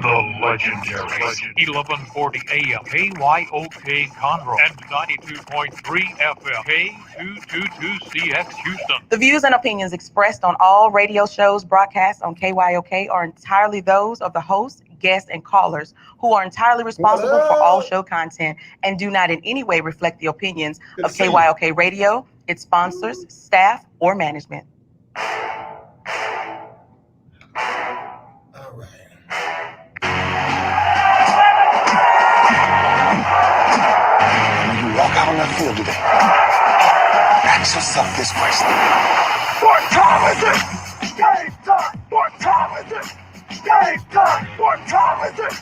The legendary 1140 AM KYOK Conroe and 92.3 FM K222CX Houston. The views and opinions expressed on all radio shows broadcast on KYOK are entirely those of the host, guests, and callers who are entirely responsible for all show content and do not in any way reflect the opinions of KYOK Radio, its sponsors, staff, or management. All right. When you walk out on that field today, ask yourself this question. What time is it? Game time! What time is it? Game time! What time is it?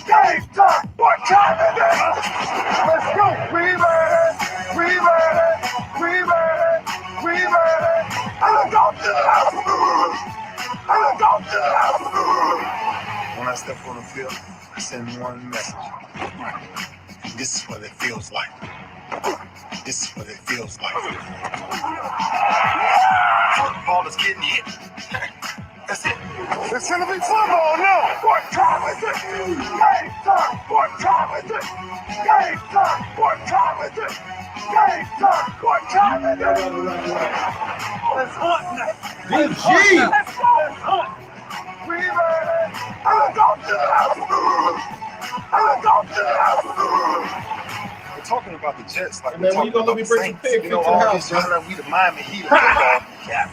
Game time! What time is it? Let's go! We ready! We ready! We ready! We ready! I'm going to the house! I'm going to the house! When I step on the field, I send one message. This is what it feels like. This is what it feels like. Football is getting hit. That's it. It's gonna be football now. What time is it? Game time. What time is it? Game time. What time is it? Game time. What time is it? Let's hunt now. Let's hunt. Let's go. Let's hunt. We ready? I'm going to the house. I'm going to the house. We're talking about the Jets like we're talking about the Saints. You know, all this we the Miami Heat of football. Yeah.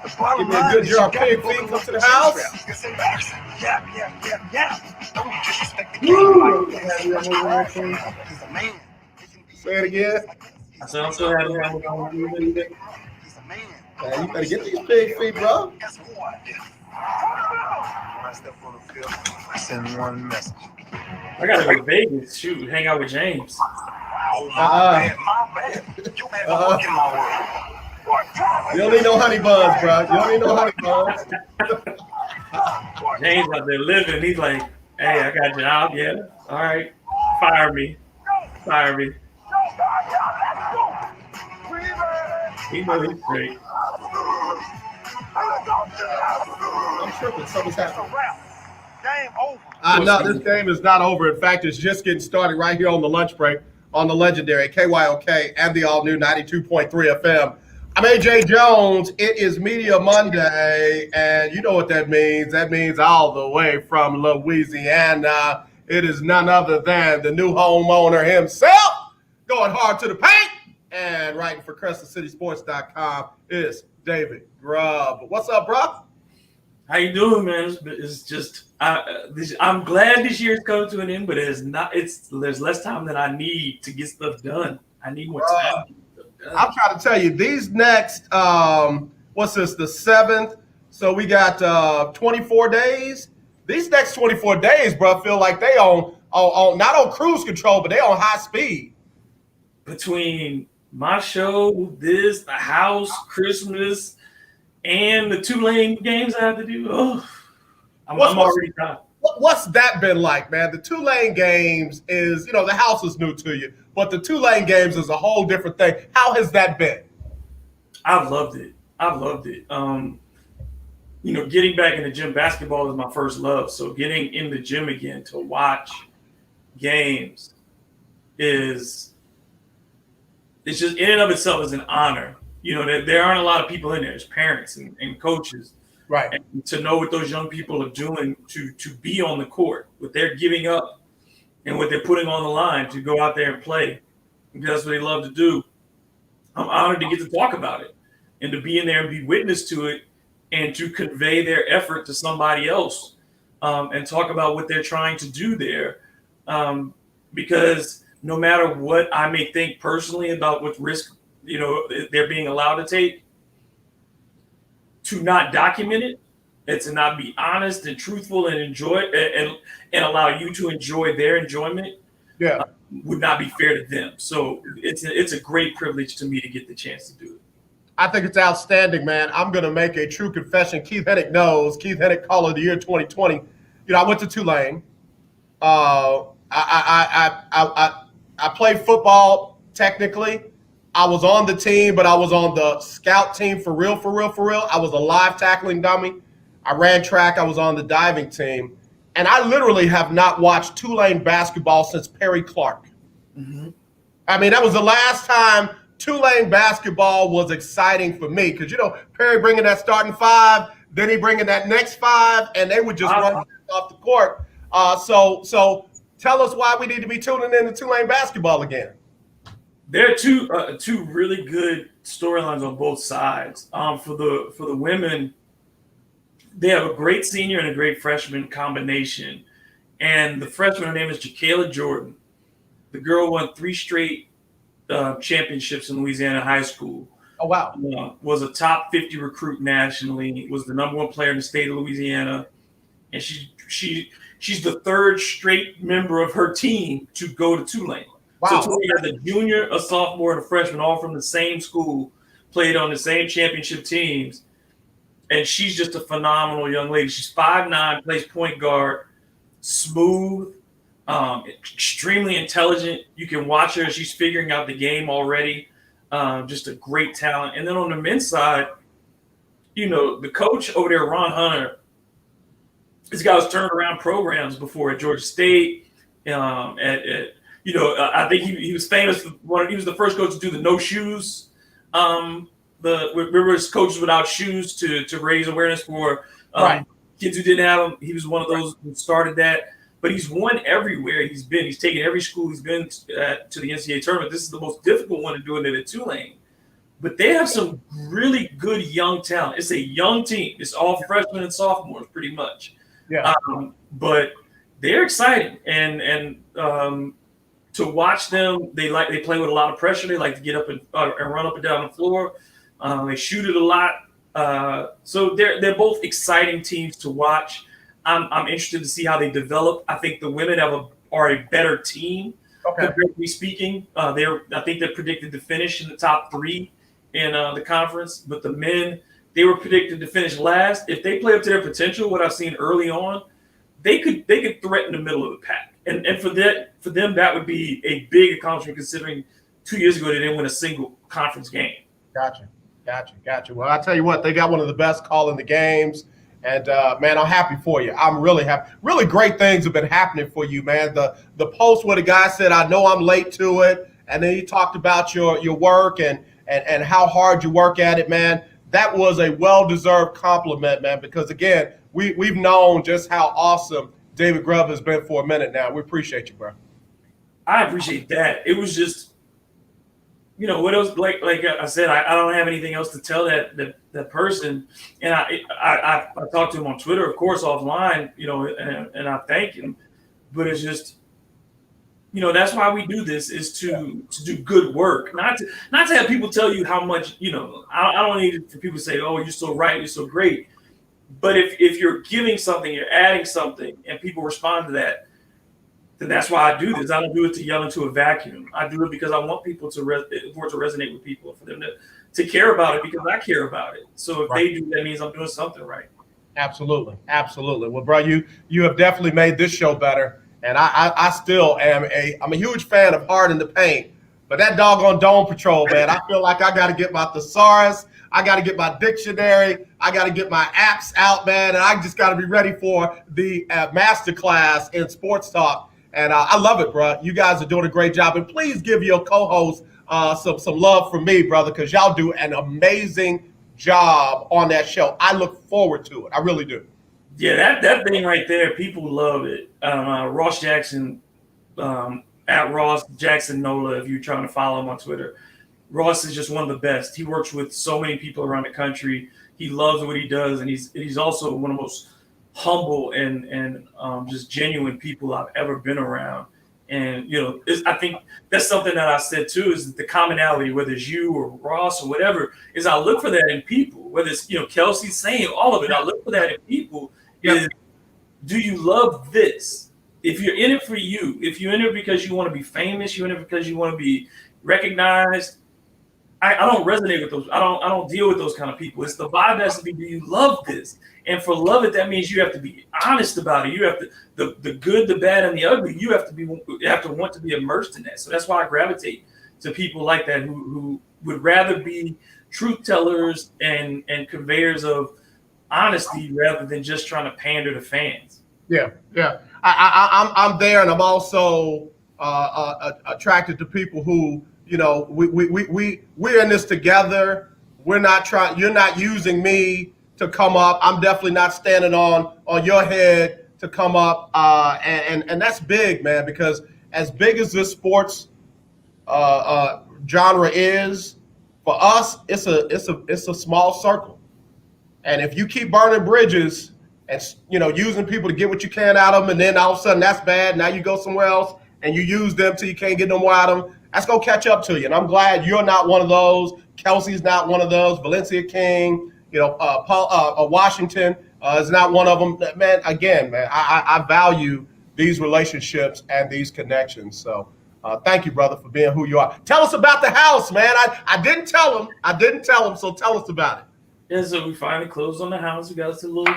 The bottom line good is job, you gotta Pig go Feet. to Come to the the house. Chiefs. It's embarrassing. Yeah. Don't disrespect the game like this. He's a man. Say it again. So I'm so happy I'm going to do it. He's a man. Man, you better get these pig feet, bro. That's what I did. When I step on the field, I send one message. I gotta go to Vegas. Shoot, hang out with James. Oh, my bad. You made my work in my world. What time You don't need no honey buns, bro. You don't need no honey buns. James out there living. He's like, hey, I got a job. Yeah. All right. Fire me. He knows he's great. I'm tripping. Something's happening. Game over. No, this game is not over. In fact, it's just getting started right here on the lunch break on the legendary KYOK and the all-new 92.3 FM. I'm AJ Jones. It is Media Monday, and you know what that means. That means all the way from Louisiana. It is none other than the new homeowner himself, going hard to the paint, and writing for CrescentCitySports.com is David Grubb. What's up, bro? How you doing, man? It's just I'm glad this year's coming to an end, but it's not. There's less time than I need to get stuff done. I need more time. I'm trying to tell you, these next, what's this, the 7th? So we got 24 days. These next 24 days, bro, feel like they on not on cruise control, but they on high speed. Between my show, the house, Christmas, and the Tulane games I have to do, I'm already tired. What's that been like, man? The Tulane games is, the house is new to you, but the Tulane games is a whole different thing. How has that been? I've loved it. Getting back in the gym, basketball is my first love. So getting in the gym again to watch games it's just in and of itself is an honor. There aren't a lot of people in there. There's parents and coaches. Right. And to know what those young people are doing to be on the court, what they're giving up and what they're putting on the line to go out there and play. Because that's what they love to do. I'm honored to get to talk about it and to be in there and be witness to it and to convey their effort to somebody else and talk about what they're trying to do there. Because no matter what I may think personally about what risk, they're being allowed to take, to not document it and to not be honest and truthful and enjoy and allow you to enjoy their enjoyment would not be fair to them. So it's a great privilege to me to get the chance to do it. I think it's outstanding, man. I'm going to make a true confession. Keith Hennick knows. Keith Hennick, Caller of the Year 2020. I went to Tulane. I played football technically. I was on the team, but I was on the scout team for real. I was a live tackling dummy. I ran track. I was on the diving team. And I literally have not watched Tulane basketball since Perry Clark. Mm-hmm. I mean, that was the last time Tulane basketball was exciting for me because, Perry bringing that starting five, then he bringing that next five, and they would just run off the court. So tell us why we need to be tuning in to Tulane basketball again. There are two really good storylines on both sides. For the women, they have a great senior and a great freshman combination. And the freshman, her name is Ja'Kayla Jordan. The girl won 3 straight championships in Louisiana high school. Oh, wow. Was a top 50 recruit nationally, was the number 1 player in the state of Louisiana. And she's the 3rd straight member of her team to go to Tulane. Wow. So Tulane has a junior, a sophomore, and a freshman, all from the same school, played on the same championship teams. And she's just a phenomenal young lady. She's 5'9", plays point guard, smooth, extremely intelligent. You can watch her. She's figuring out the game already. Just a great talent. And then on the men's side, the coach over there, Ron Hunter, this guy's turned around programs before at Georgia State. I think he was famous for he was the first coach to do the no shoes. Remember coaches without shoes to raise awareness for kids who didn't have them. He was one of those who started that. But he's won everywhere he's been. He's taken every school he's been to the NCAA tournament. This is the most difficult one in doing it at Tulane. But they have some really good young talent. It's a young team. It's all freshmen and sophomores pretty much. Yeah. But they're exciting. And to watch them, they play with a lot of pressure. They like to get up and run up and down the floor. They shoot it a lot. So they're both exciting teams to watch. I'm interested to see how they develop. I think the women are a better team, comparatively speaking. I think they're predicted to finish in the top 3 in the conference. But the men, they were predicted to finish last. If they play up to their potential, what I've seen early on, they could threaten the middle of the pack. And for them, that would be a big accomplishment considering 2 years ago they didn't win a single conference game. Gotcha. Well, I tell you what, they got one of the best calling the games. And, man, I'm happy for you. I'm really happy. Really great things have been happening for you, man. The post where the guy said, I know I'm late to it. And then he talked about your work and how hard you work at it, man. That was a well-deserved compliment, man, because, again, we've known just how awesome David Grubb has been for a minute now. We appreciate you, bro. I appreciate that. It was just, what else? Like I said, I don't have anything else to tell that person. And I talked to him on Twitter, of course, offline, and I thank him. But it's just, that's why we do this, is to do good work, not to have people tell you how much, I don't need for people to say, oh, you're so right, you're so great. But if you're giving something, you're adding something, and people respond to that, then that's why I do this. I don't do it to yell into a vacuum. I do it because I want people for it to resonate with people, for them to care about it because I care about it. So if they do, that means I'm doing something right. Absolutely. Well, bro, you have definitely made this show better. And I still am I'm a huge fan of Hard in the Paint. But that doggone Dome Patrol, man, I feel like I got to get my thesaurus. I got to get my dictionary. I got to get my apps out, man. And I just got to be ready for the masterclass in sports talk. And I love it, bro. You guys are doing a great job. And please give your co-host some love from me, brother, because y'all do an amazing job on that show. I look forward to it. I really do. Yeah, that thing right there, people love it. Ross Jackson, at Ross Jackson Nola, if you're trying to follow him on Twitter. Ross is just one of the best. He works with so many people around the country. He loves what he does, and he's also one of the most humble and just genuine people I've ever been around. And I think that's something that I said too, is the commonality, whether it's you or Ross or whatever, is I look for that in people. Whether it's Kelsey saying all of it, I look for that in people. Is, do you love this? If you're in it for you, if you're in it because you want to be famous, you're in it because you want to be recognized. I don't resonate with those. I don't deal with those kind of people. It's the vibe has to be, do you love this? And for love it, that means you have to be honest about it. You have to the good, the bad, and the ugly. You have to want to be immersed in that. So that's why I gravitate to people like that who would rather be truth tellers and conveyors of honesty rather than just trying to pander to fans. Yeah, yeah. I'm there, and I'm also attracted to people who, we're in this together. We're not trying. You're not using me to come up. I'm definitely not standing on your head to come up. And that's big, man. Because as big as this sports genre is, for us, it's a small circle. And if you keep burning bridges and using people to get what you can out of them, and then all of a sudden that's bad. Now you go somewhere else and you use them till you can't get no more out of them. That's gonna catch up to you. And I'm glad you're not one of those. Kelsey's not one of those. Valencia King, Paul Washington is not one of them. Man, again, man, I value these relationships and these connections. So. Thank you, brother, for being who you are. Tell us about the house, man. I didn't tell him. So tell us about it. Yeah, so we finally closed on the house. We got us a little.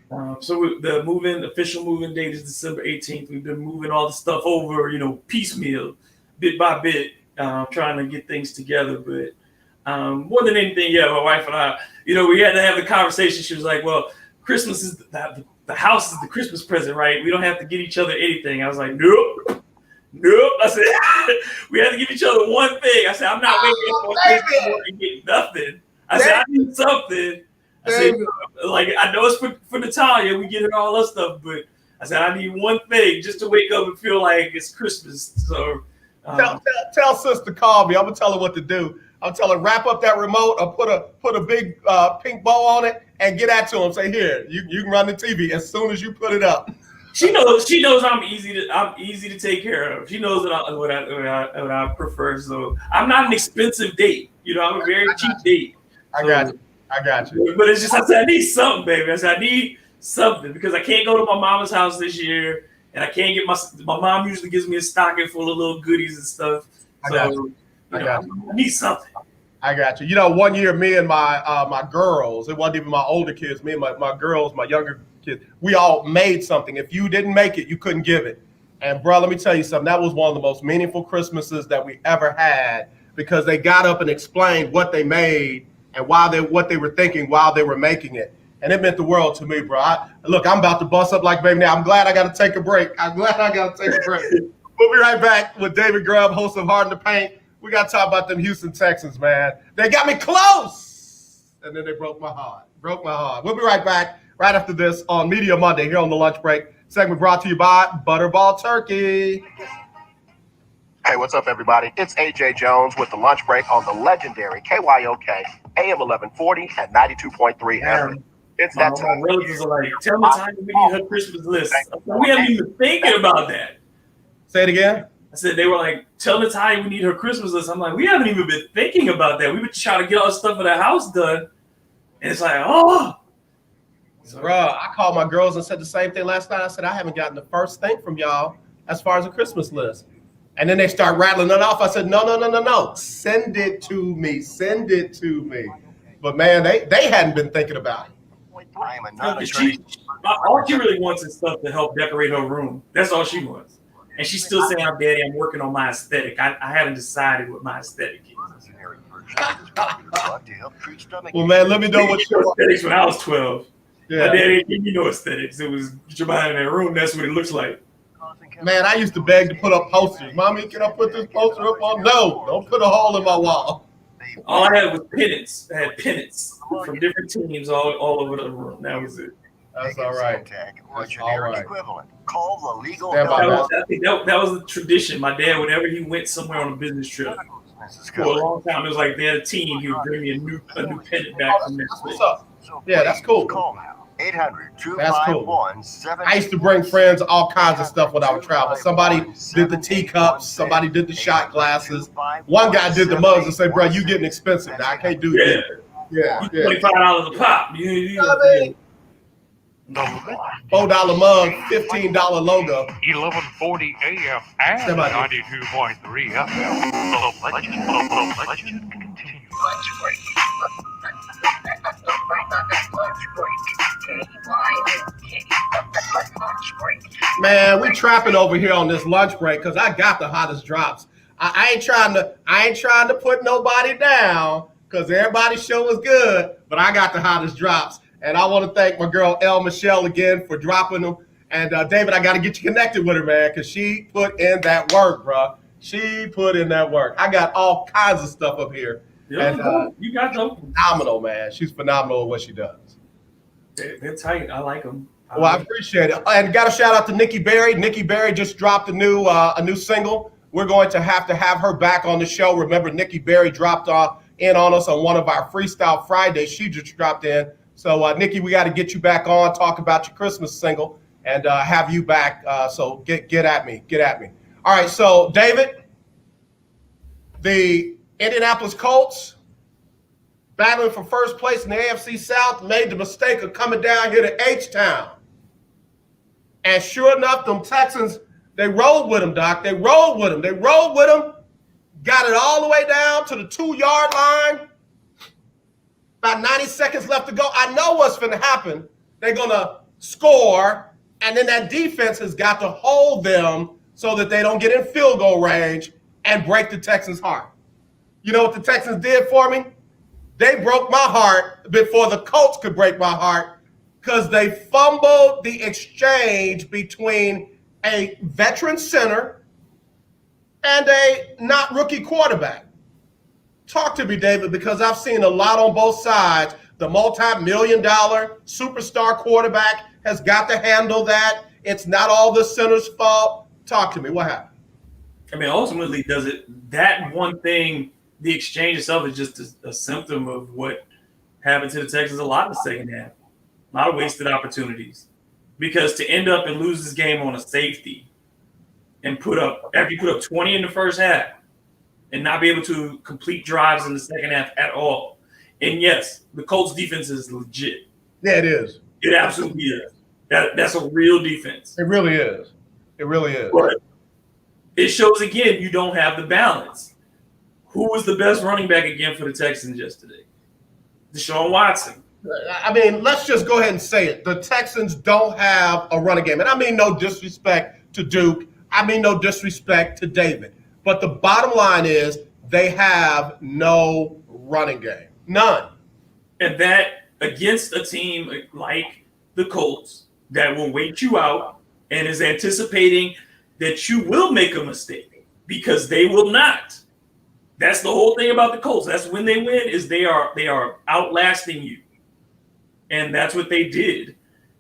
The official move-in date is December 18th. We've been moving all the stuff over, piecemeal, bit by bit, trying to get things together. But more than anything, my wife and I, we had to have the conversation. She was like, "Well, Christmas is the house is the Christmas present, right? We don't have to get each other anything." I was like, "Nope." I said, we have to give each other one thing. I said, I'm not waiting for Christmas and get nothing. I said, I need something. I said, I know it's for Natalia. We get her all that stuff, but I said, I need one thing just to wake up and feel like it's Christmas. So tell sis to call me. I'm gonna tell her what to do. I'm telling her wrap up that remote or put a big pink bow on it and get that to him. Say, here, you can run the TV as soon as you put it up. She knows I'm easy to take care of. She knows what I prefer. So I'm not an expensive date. I'm a very cheap date. I got you. But it's just I said I need something, baby. I said I need something because I can't go to my mama's house this year, and I can't get my mom usually gives me a stocking full of little goodies and stuff. So I need something. I got you. One year, me and my girls, it wasn't even my older kids, me and my girls, my younger kids, we all made something. If you didn't make it, you couldn't give it. And bro, let me tell you something. That was one of the most meaningful Christmases that we ever had because they got up and explained what they made and what they were thinking while they were making it. And it meant the world to me, bro. Look, I'm about to bust up like baby now. I'm glad I got to take a break. We'll be right back with David Grubb, host of Hard in the Paint. We got to talk about them Houston Texans, man. They got me close, and then they broke my heart. We'll be right back right after this on Media Monday here on the lunch break. Segment brought to you by Butterball Turkey. Hey, what's up, everybody? It's AJ Jones with the lunch break on the legendary KYOK AM 1140 at 92.3 FM. It's that time. My relatives are like, tell me time we need her Christmas list. We haven't even thinking about that. Say it again. I said, they were like, tell Natalia we need her Christmas list. I'm like, we haven't even been thinking about that. We've been trying to get all the stuff for the house done. And it's like, oh. Bro, I called my girls and said the same thing last night. I said, I haven't gotten the first thing from y'all as far as a Christmas list. And then they start rattling it off. I said, no. Send it to me. But man, they hadn't been thinking about it. I am a non-attorney. All she really wants is stuff to help decorate her room. That's all she wants. And she's still saying, Daddy, I'm working on my aesthetic. I haven't decided what my aesthetic is. Well, man, let me know what your aesthetics when I was 12. Yeah. My daddy didn't give me no aesthetics. It was get your behind in that room. That's what it looks like. Man, I used to beg to put up posters. Mommy, can I put this poster up on? No, don't put a hole in my wall. All I had was pennants. I had pennants from different teams all over the room. That was it. That's all right. That's all right. Equivalent. Call the legal. That was the tradition. My dad, whenever he went somewhere on a business trip, for a long time, it was like they had a team. He would bring me a new pennant back from there. What's up? Yeah, that's cool. Call now. 800-251-7. That's cool. I used to bring friends all kinds of stuff when I would travel. Somebody did the teacups. Somebody did the shot glasses. One guy did the mugs and said, bro, you getting expensive now. I can't do that. Yeah. $25 a pop. $4 mug, $15 logo. 1140 AM and 92.3 FM. Legend continues. Man, we trapping over here on this lunch break because I got the hottest drops. I ain't trying to put nobody down because everybody's show is good, but I got the hottest drops. And I want to thank my girl, El Michelle, again for dropping them. And David, I got to get you connected with her, man, because she put in that work, bro. She put in that work. I got all kinds of stuff up here. Yeah, And you got them. phenomenal, man. She's phenomenal at what she does. They're tight. I like them. Well, I appreciate it. And got a shout out to Nikki Berry. Nikki Berry just dropped a new single. We're going to have her back on the show. Remember, Nikki Berry dropped in on us on one of our Freestyle Fridays. She just dropped in. So, Nikki, we got to get you back on, talk about your Christmas single, and have you back. So get at me. All right, so, David, the Indianapolis Colts, battling for first place in the AFC South, made the mistake of coming down here to H-Town. And sure enough, them Texans, they rolled with them, Doc. They rolled with them. Got it all the way down to the 2-yard line. About 90 seconds left to go. I know what's going to happen. They're going to score, and then that defense has got to hold them so that they don't get in field goal range and break the Texans' heart. You know what the Texans did for me? They broke my heart before the Colts could break my heart, because they fumbled the exchange between a veteran center and a not rookie quarterback. Talk to me, David, because I've seen a lot on both sides. The multi-million-dollar superstar quarterback has got to handle that. It's not all the center's fault. Talk to me. What happened? I mean, ultimately, that one thing, the exchange itself is just a symptom of what happened to the Texans a lot in the second half. A lot of wasted opportunities, because to end up and lose this game on a safety and after you put up 20 in the first half and not be able to complete drives in the second half at all. And yes, the Colts defense is legit. Yeah, it is. It absolutely is. That's a real defense. It really is. But it shows again, you don't have the balance. Who was the best running back again for the Texans yesterday? Deshaun Watson. I mean, let's just go ahead and say it. The Texans don't have a running game. And I mean no disrespect to Duke. I mean no disrespect to David. But the bottom line is they have no running game. None. And that against a team like the Colts that will wait you out and is anticipating that you will make a mistake, because they will not. That's the whole thing about the Colts. That's when they win, is they are outlasting you. And that's what they did,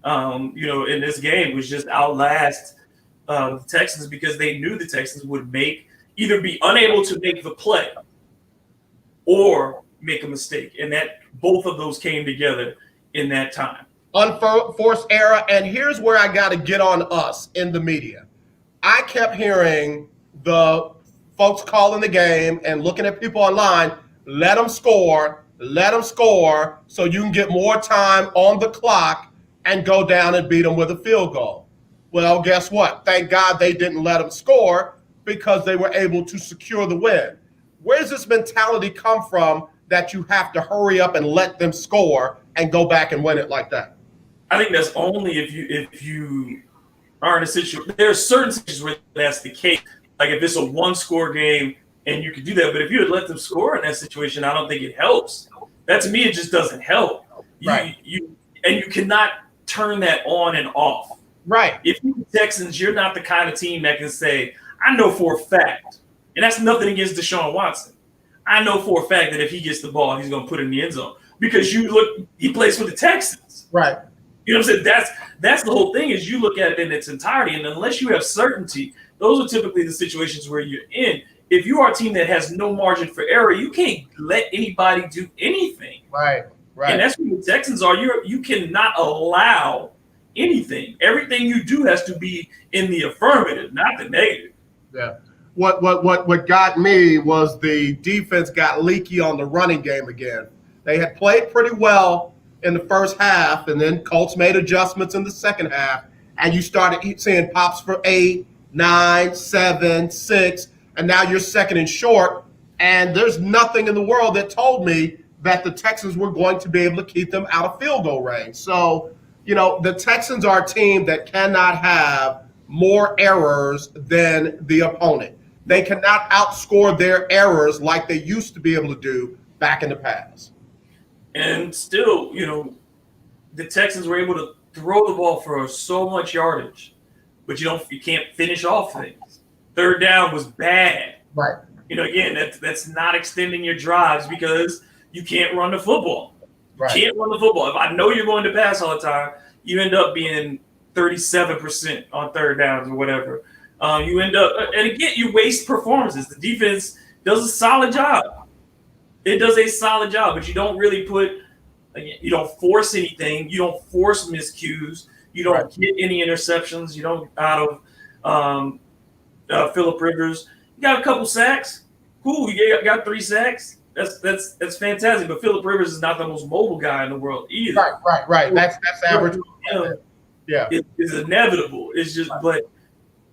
in this game, was just outlast the Texans, because they knew the Texans would either be unable to make the play or make a mistake. And that both of those came together in that time. Unforced error. And here's where I got to get on us in the media. I kept hearing the folks calling the game and looking at people online, let them score so you can get more time on the clock and go down and beat them with a field goal. Well, guess what? Thank God they didn't let them score, because they were able to secure the win. Where does this mentality come from that you have to hurry up and let them score and go back and win it like that? I think that's only if you are in a situation. There are certain situations where that's the case. Like if it's a one-score game and you can do that. But if you had let them score in that situation, I don't think it helps. That, to me, it just doesn't help. Right. You cannot turn that on and off. Right. If you're the Texans, you're not the kind of team that can say, I know for a fact, and that's nothing against Deshaun Watson, I know for a fact that if he gets the ball, he's going to put it in the end zone. Because he plays for the Texans. Right. You know what I'm saying? That's the whole thing, is you look at it in its entirety. And unless you have certainty, those are typically the situations where you're in. If you are a team that has no margin for error, you can't let anybody do anything. Right. And that's what the Texans are. You cannot allow anything. Everything you do has to be in the affirmative, not the negative. Yeah. What got me was the defense got leaky on the running game again. They had played pretty well in the first half, and then Colts made adjustments in the second half, and you started seeing pops for 8, 9, 7, 6, and now you're second and short, and there's nothing in the world that told me that the Texans were going to be able to keep them out of field goal range. So, the Texans are a team that cannot have more errors than the opponent. They cannot outscore their errors like they used to be able to do back in the past. And still, the Texans were able to throw the ball for so much yardage, but you can't finish off things. Third down was bad. Right. Again, that's not extending your drives because you can't run the football. You can't run the football. If I know you're going to pass all the time, you end up being 37% on third downs or whatever. You end up, and again, you waste performances. The defense does a solid job. It does a solid job, but you don't really you don't force anything. You don't force miscues. You don't get any interceptions. You don't out of Phillip Rivers. You got a couple sacks. Cool. You got 3 sacks. That's fantastic. But Phillip Rivers is not the most mobile guy in the world either. Right. That's average. Yeah. It's inevitable. It's just, but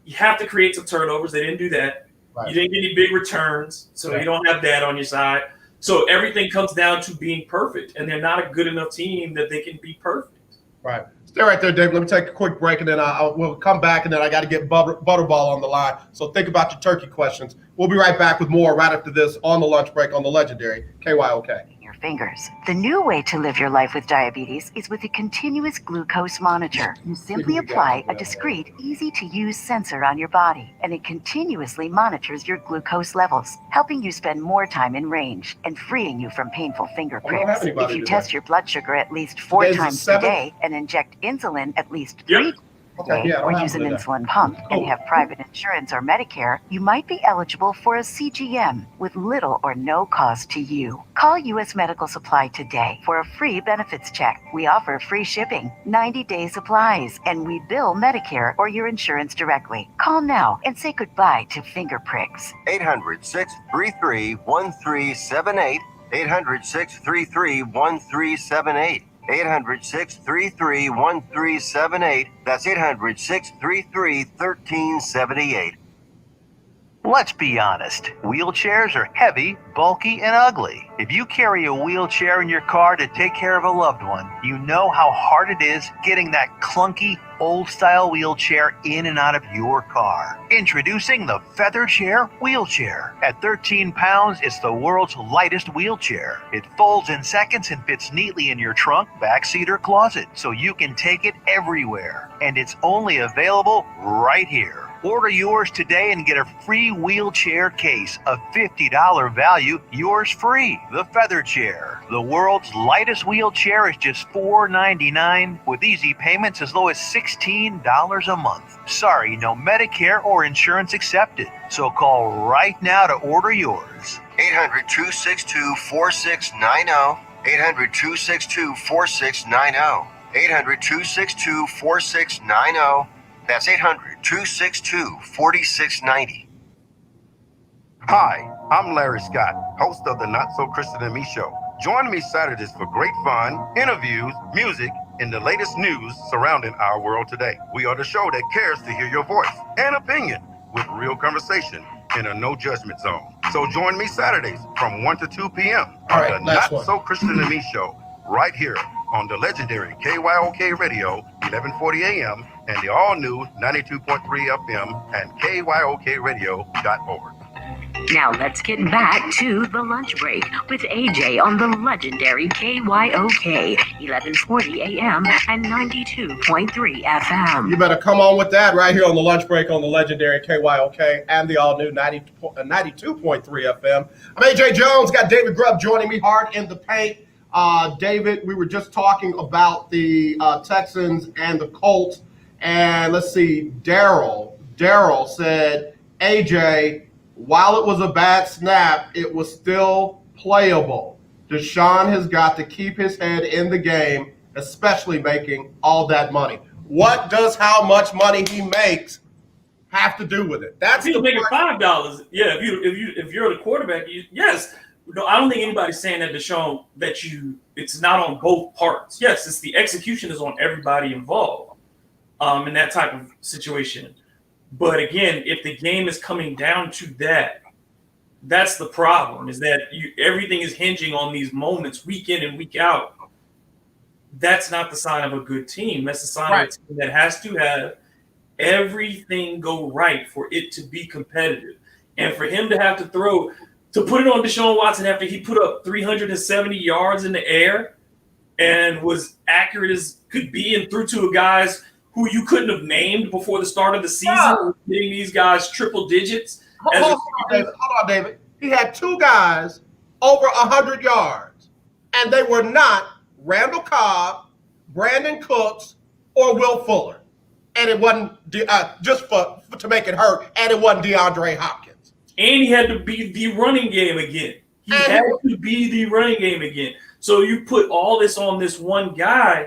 you have to create some turnovers. They didn't do that. Right. You didn't get any big returns, so you don't have that on your side. So everything comes down to being perfect, and they're not a good enough team that they can be perfect. Right. Stay right there, David. Let me take a quick break, and then we'll come back, and then I got to get Butterball on the line. So think about your turkey questions. We'll be right back with more right after this on the lunch break on the legendary KYOK. Fingers. The new way to live your life with diabetes is with a continuous glucose monitor. You simply apply a discreet, easy-to-use sensor on your body, and it continuously monitors your glucose levels, helping you spend more time in range and freeing you from painful finger pricks. If you test your blood sugar at least 4 times a day and inject insulin at least 3 or use an insulin pump and have private insurance or Medicare, you might be eligible for a CGM with little or no cost to you. Call U.S. Medical Supply today for a free benefits check. We offer free shipping, 90-day supplies, and we bill Medicare or your insurance directly. Call now and say goodbye to finger pricks. 800-633-1378. 800-633-1378. 800-633-1378. That's 800-633-1378. Let's be honest, wheelchairs are heavy, bulky, and ugly. If you carry a wheelchair in your car to take care of a loved one, you know how hard it is getting that clunky, old-style wheelchair in and out of your car. Introducing the Feather Chair Wheelchair. At 13 pounds, it's the world's lightest wheelchair. It folds in seconds and fits neatly in your trunk, backseat, or closet, so you can take it everywhere. And it's only available right here. Order yours today and get a free wheelchair case, a $50 value, yours free. The Feather Chair. The world's lightest wheelchair is just $4.99 with easy payments as low as $16 a month. Sorry, no Medicare or insurance accepted. So call right now to order yours. 800-262-4690. 800-262-4690. 800-262-4690. That's 800-262-4690. Hi, I'm Larry Scott, host of the Not So Christian and Me show. Join me Saturdays for great fun, interviews, music, and the latest news surrounding our world today. We are the show that cares to hear your voice and opinion with real conversation in a no judgment zone. So join me Saturdays from 1 to 2 p.m. on the Not So Christian and Me show right here on the legendary KYOK Radio, 1140 a.m. and the all-new 92.3 FM and KYOKradio.org. Now let's get back to the lunch break with AJ on the legendary KYOK, 1140 AM and 92.3 FM. You better come on with that right here on the lunch break on the legendary KYOK and the all-new 92.3 FM. I'm AJ Jones, got David Grubb joining me hard in the paint. David, we were just talking about the Texans and the Colts, and let's see, Daryl said, AJ, while it was a bad snap, it was still playable. Deshaun has got to keep his head in the game, especially making all that money. What does how much money he makes have to do with it? That's he's making $5. Yeah, if you're the quarterback, yes. No, I don't think anybody's saying that Deshaun it's not on both parts. Yes, it's the execution is on everybody involved in that type of situation. But again, if the game is coming down to that, that's the problem, is that everything is hinging on these moments week in and week out. That's not the sign of a good team. That's the sign of a team that has to have everything go right for it to be competitive. And for him to have to put it on Deshaun Watson after he put up 370 yards in the air and was accurate as could be and threw to guys who you couldn't have named before the start of the season, getting these guys triple digits. Hold on, David. He had two guys over 100 yards, and they were not Randall Cobb, Brandon Cooks, or Will Fuller. And it wasn't just to make it hurt, and it wasn't DeAndre Hopkins. And he had to be the running game again. He had to be the running game again. So you put all this on this one guy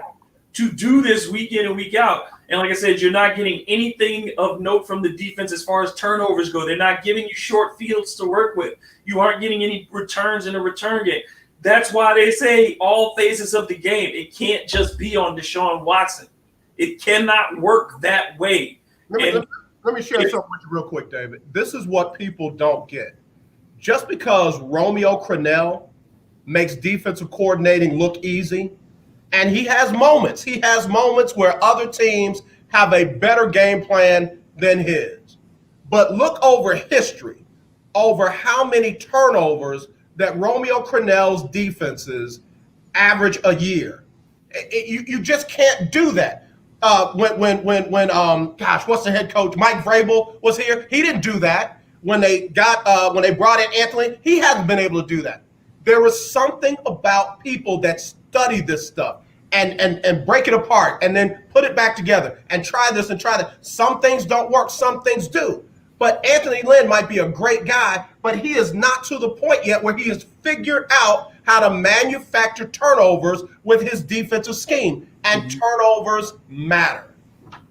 to do this week in and week out. And like I said, you're not getting anything of note from the defense as far as turnovers go. They're not giving you short fields to work with. You aren't getting any returns in the return game. That's why they say all phases of the game. It can't just be on Deshaun Watson. It cannot work that way. Let me share something with you real quick, David. This is what people don't get. Just because Romeo Crennel makes defensive coordinating look easy, and he has moments. He has moments where other teams have a better game plan than his. But look over history, over how many turnovers that Romeo Crennel's defenses average a year. You just can't do that. When what's the head coach? Mike Vrabel was here. He didn't do that. When they brought in Anthony, he hasn't been able to do that. There was something about people that study this stuff and break it apart and then put it back together and try this and try that. Some things don't work, some things do. But Anthony Lynn might be a great guy, but he is not to the point yet where he has figured out how to manufacture turnovers with his defensive scheme. And turnovers matter.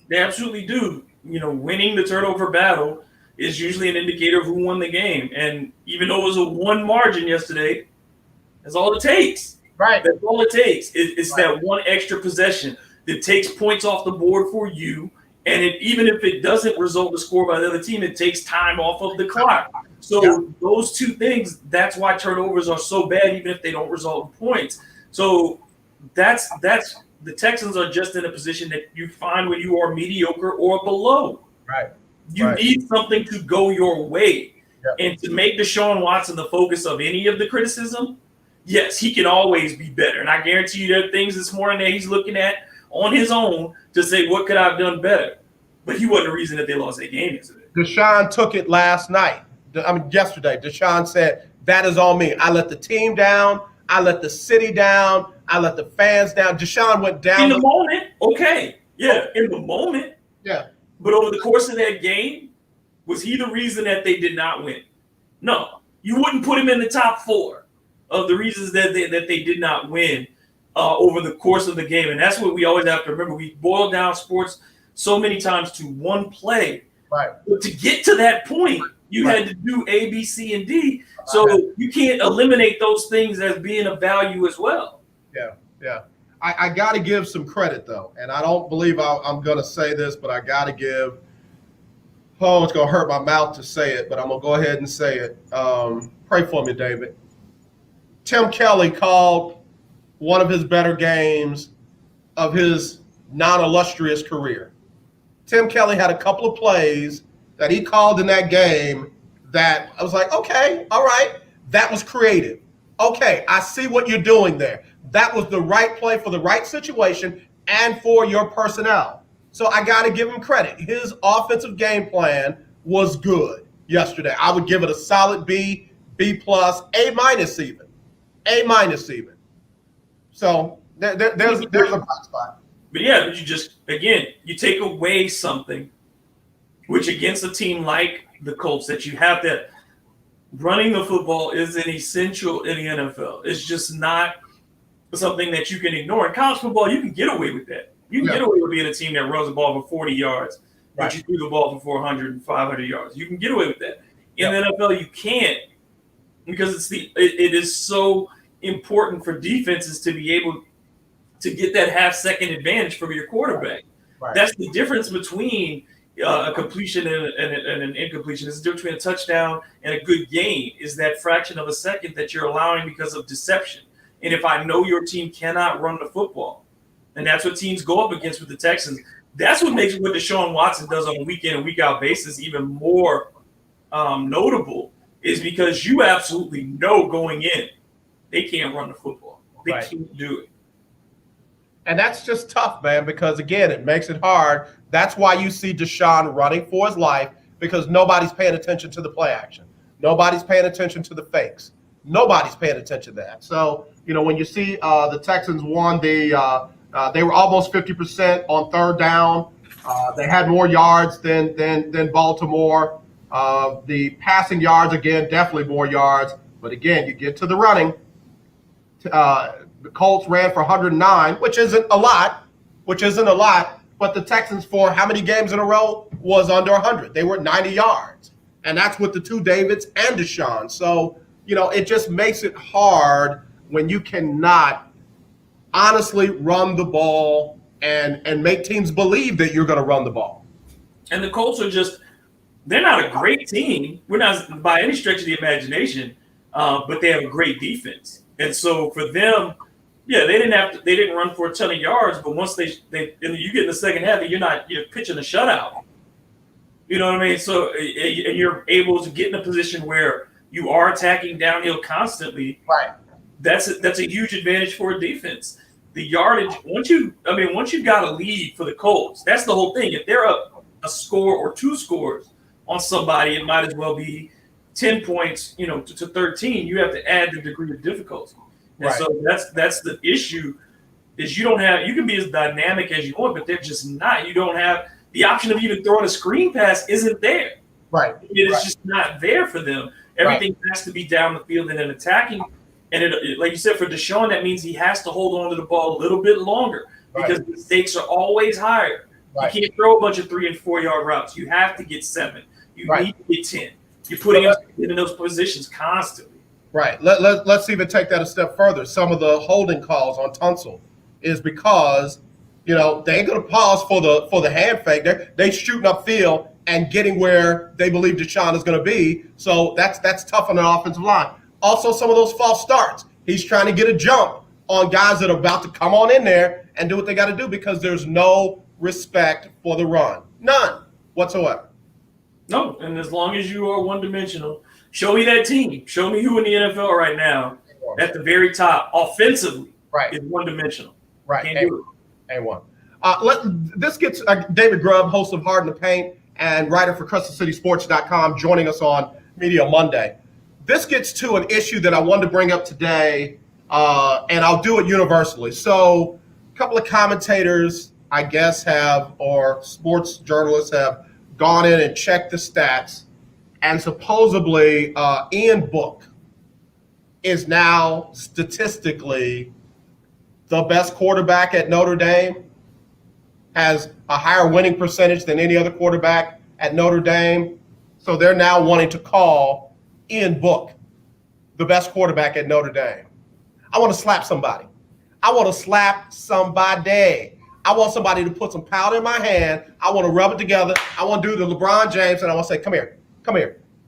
They absolutely do. You know, winning the turnover battle is usually an indicator of who won the game. And even though it was a one margin yesterday, that's all it takes. Right. That's all it takes. It's that one extra possession that takes points off the board for you. And even if it doesn't result in a score by the other team, it takes time off of the clock. So those two things, that's why turnovers are so bad, even if they don't result in points. So that's the Texans are just in a position that you find when you are mediocre or below. Right. You need something to go your way. And to make Deshaun Watson the focus of any of the criticism, yes, he can always be better. And I guarantee you there are things this morning that he's looking at on his own to say, what could I have done better? But he wasn't the reason that they lost that game yesterday. Deshaun took it yesterday. Deshaun said, that is on me. I let the team down. I let the city down. I let the fans down. Deshaun went down. In the moment, okay. Yeah, in the moment. Yeah. But over the course of that game, was he the reason that they did not win? No. You wouldn't put him in the top 4 of the reasons that they did not win over the course of the game. And that's what we always have to remember. We boil down sports so many times to one play. Right. But to get to that point, you had to do A, B, C, and D. So you can't eliminate those things as being of value as well. Yeah. I got to give some credit, though. And I don't believe I'm going to say this, but I got to give – it's going to hurt my mouth to say it, but I'm going to go ahead and say it. Pray for me, David. Tim Kelly called one of his better games of his non-illustrious career. Tim Kelly had a couple of plays that he called in that game that I was like, okay, all right, that was creative. Okay, I see what you're doing there. That was the right play for the right situation and for your personnel. So I got to give him credit. His offensive game plan was good yesterday. I would give it a solid B, B+, A- even. A- So there's a bright spot. But but you just, again, you take away something, which against a team like the Colts that you have that running the football is an essential in the NFL. It's just not something that you can ignore. In college football, you can get away with that. You can get away with being a team that runs the ball for 40 yards, but you threw the ball for 400 and 500 yards. You can get away with that. In the NFL, you can't, because it is so important for defenses to be able to get that half-second advantage from your quarterback. Right. That's the difference between a completion and an incompletion. It's the difference between a touchdown and a good gain is that fraction of a second that you're allowing because of deception. And if I know your team cannot run the football, and that's what teams go up against with the Texans, that's what makes what Deshaun Watson does on a week-in and week-out basis even more notable, is because you absolutely know going in they can't run the football. They can't do it. And that's just tough, man, because again, it makes it hard. That's why you see Deshaun running for his life, because nobody's paying attention to the play action. Nobody's paying attention to the fakes. Nobody's paying attention to that. So, when you see the Texans won, they were almost 50% on third down. They had more yards than Baltimore. The passing yards, again, definitely more yards. But again, you get to the running. The Colts ran for 109, which isn't a lot. But the Texans, for how many games in a row, was under 100. They were 90 yards. And that's with the two Davids and Deshaun. So, it just makes it hard when you cannot honestly run the ball and make teams believe that you're going to run the ball. And the Colts are they're not a great team. We're not by any stretch of the imagination, but they have a great defense. And so for them, yeah, they didn't run for a ton of yards, but once you get in the second half, you're pitching a shutout. You know what I mean? So and you're able to get in a position where you are attacking downhill constantly. Right. That's a huge advantage for a defense. The yardage, once you've got a lead for the Colts, that's the whole thing. If they're up a score or two scores on somebody, it might as well be 10 points, to 13. You have to add the degree of difficulty. And right. So that's the issue, is you can be as dynamic as you want, but they're just not. You don't have the option of even throwing a screen pass isn't there. Right. It's just not there for them. Everything has to be down the field and then attacking. And like you said, for Deshaun, that means he has to hold on to the ball a little bit longer because the stakes are always higher. Right. You can't throw a bunch of 3 and 4 yard routes. You have to get 7. You need to get 10. You're putting him in those positions constantly. Right. Let's even take that a step further. Some of the holding calls on Tunsil is because, they ain't going to pause for the hand fake. They shooting upfield and getting where they believe Deshaun is going to be. So that's tough on the offensive line. Also, some of those false starts. He's trying to get a jump on guys that are about to come on in there and do what they got to do because there's no respect for the run. None whatsoever. No, and as long as you are one-dimensional, show me that team. Show me who in the NFL right now at the very top offensively is one-dimensional. Right. Can't do it. A1. This gets David Grubb, host of Hard in the Paint and writer for CrescentCitySports.com, joining us on Media Monday. This gets to an issue that I wanted to bring up today, and I'll do it universally. So a couple of commentators, I guess, or sports journalists have gone in and checked the stats, and supposedly Ian Book is now statistically the best quarterback at Notre Dame, has a higher winning percentage than any other quarterback at Notre Dame. So they're now wanting to call Ian Book the best quarterback at Notre Dame. I want to slap somebody. I want somebody to put some powder in my hand. I want to rub it together. I want to do the LeBron James, and I want to say, come here.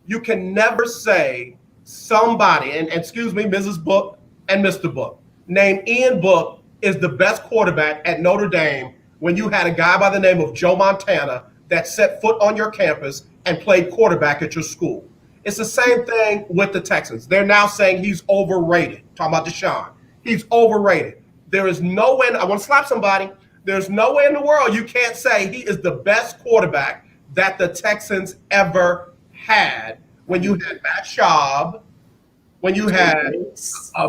You can never say somebody, and excuse me, Mrs. Book and Mr. Book, name Ian Book is the best quarterback at Notre Dame when you had a guy by the name of Joe Montana that set foot on your campus and played quarterback at your school. It's the same thing with the Texans. They're now saying he's overrated. Talking about Deshaun. He's overrated. There is no way, I want to slap somebody. There's no way in the world you can't say he is the best quarterback that the Texans ever had when you had Matt Schaub, when you had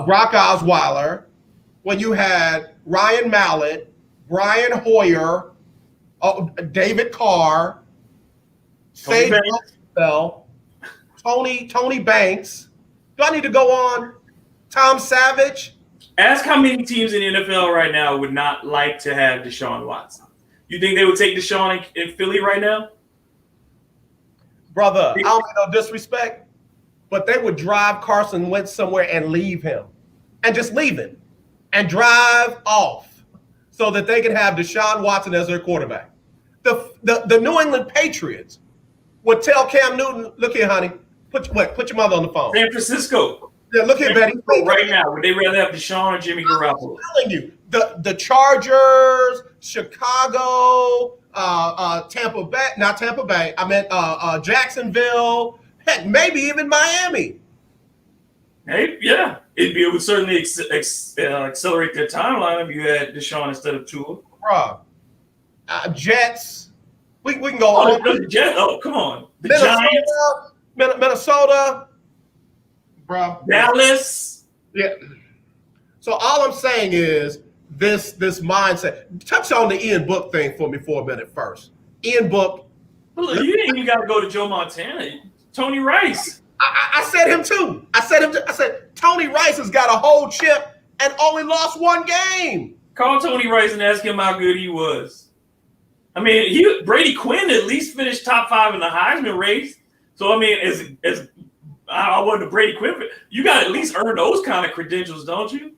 Brock Osweiler, when you had Ryan Mallett, Brian Hoyer, David Carr, Sage Rosenfeld, Tony Banks. Do I need to go on? Tom Savage? Ask how many teams in the NFL right now would not like to have Deshaun Watson. You think they would take Deshaun in Philly right now? Brother, I don't mean no disrespect, but they would drive Carson Wentz somewhere and leave him. And just leave him. And drive off so that they can have Deshaun Watson as their quarterback. The New England Patriots would tell Cam Newton, look here, honey, put your mother on the phone. San Francisco. Yeah, look here, Betty. Right now, would they rather have Deshaun or Jimmy Garoppolo? I'm telling you, the Chargers, Chicago, Tampa Bay, not Tampa Bay, I meant Jacksonville, heck, maybe even Miami. Hey, yeah, it would certainly accelerate their timeline if you had Deshaun instead of Tua. Bro, Jets. We can go Oh, on. the Jets. Oh, come on. The Giants. Minnesota. Bro. Dallas. Yeah. So all I'm saying is this mindset. Touch on the Ian Book thing for me for a minute first. Ian Book. Well, look, you ain't even got to go to Joe Montana. Tony Rice. I said him too. I said Tony Rice has got a whole chip and only lost one game. Call Tony Rice and ask him how good he was. I mean, Brady Quinn at least finished top 5 in the Heisman race. So I mean, as I wasn't a Brady Quinn, you got to at least earn those kind of credentials, don't you?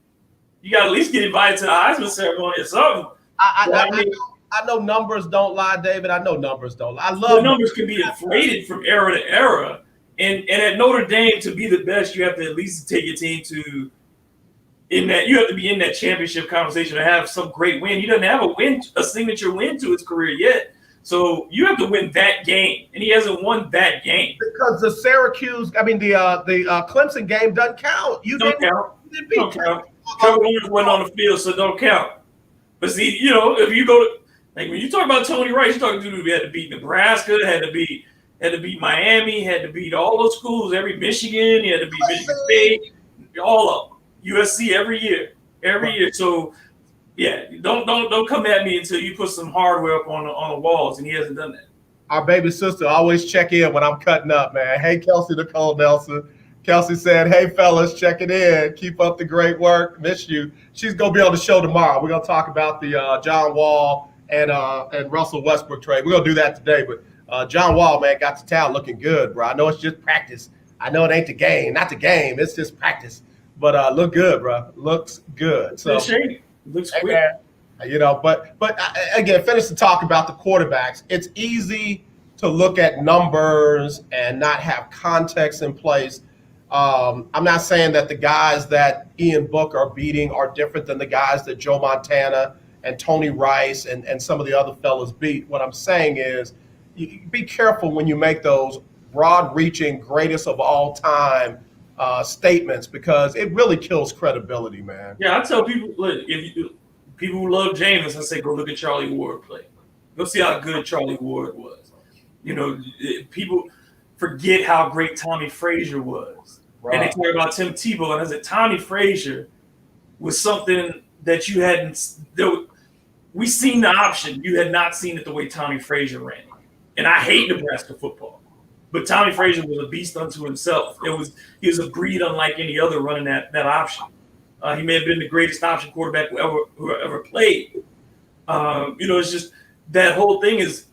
You got to at least get invited to the Heisman ceremony or something. I know numbers don't lie, David. I know numbers don't lie. I love the numbers can be inflated from era to era. And at Notre Dame, to be the best, you have to at least take your team to you have to be in that championship conversation to have some great win. He doesn't have a signature win to his career yet. So you have to win that game, and he hasn't won that game because the Clemson game doesn't count. Don't count. Trevor Lawrence wasn't on the field, so don't count. But see, if you go to when you talk about Tony Rice, you're talking to who had to beat Nebraska, had to beat Miami, had to beat all those schools, every Michigan, he had to beat Michigan State, all of them. USC every year. So yeah, don't come at me until you put some hardware up on the walls, and he hasn't done that. Our baby sister always check in when I'm cutting up, man. Hey, Kelsey Nicole Nelson. Kelsey said, "Hey fellas, check it in. Keep up the great work. Miss you." She's gonna be on the show tomorrow. We're gonna talk about the John Wall and Russell Westbrook trade. We're gonna do that today, but John Wall, man, got the town looking good, bro. I know it's just practice. I know it ain't the game, not the game. It's just practice. But look good, bro. Looks good. So shape. Looks quick. But again, finish the talk about the quarterbacks. It's easy to look at numbers and not have context in place. I'm not saying that the guys that Ian Book are beating are different than the guys that Joe Montana and Tony Rice and some of the other fellas beat. What I'm saying is be careful when you make those broad-reaching, greatest of all time statements, because it really kills credibility, man. Yeah, I tell people, look, people who love Jameis, I say go look at Charlie Ward play. Go see how good Charlie Ward was. People forget how great Tommy Frazier was. Right. And they talk about Tim Tebow, and I said Tommy Frazier was something that you hadn't. We seen the option. You had not seen it the way Tommy Frazier ran. And I hate Nebraska football. But Tommy Frazier was a beast unto himself. He was a breed unlike any other running that option. He may have been the greatest option quarterback who ever played. It's just that whole thing is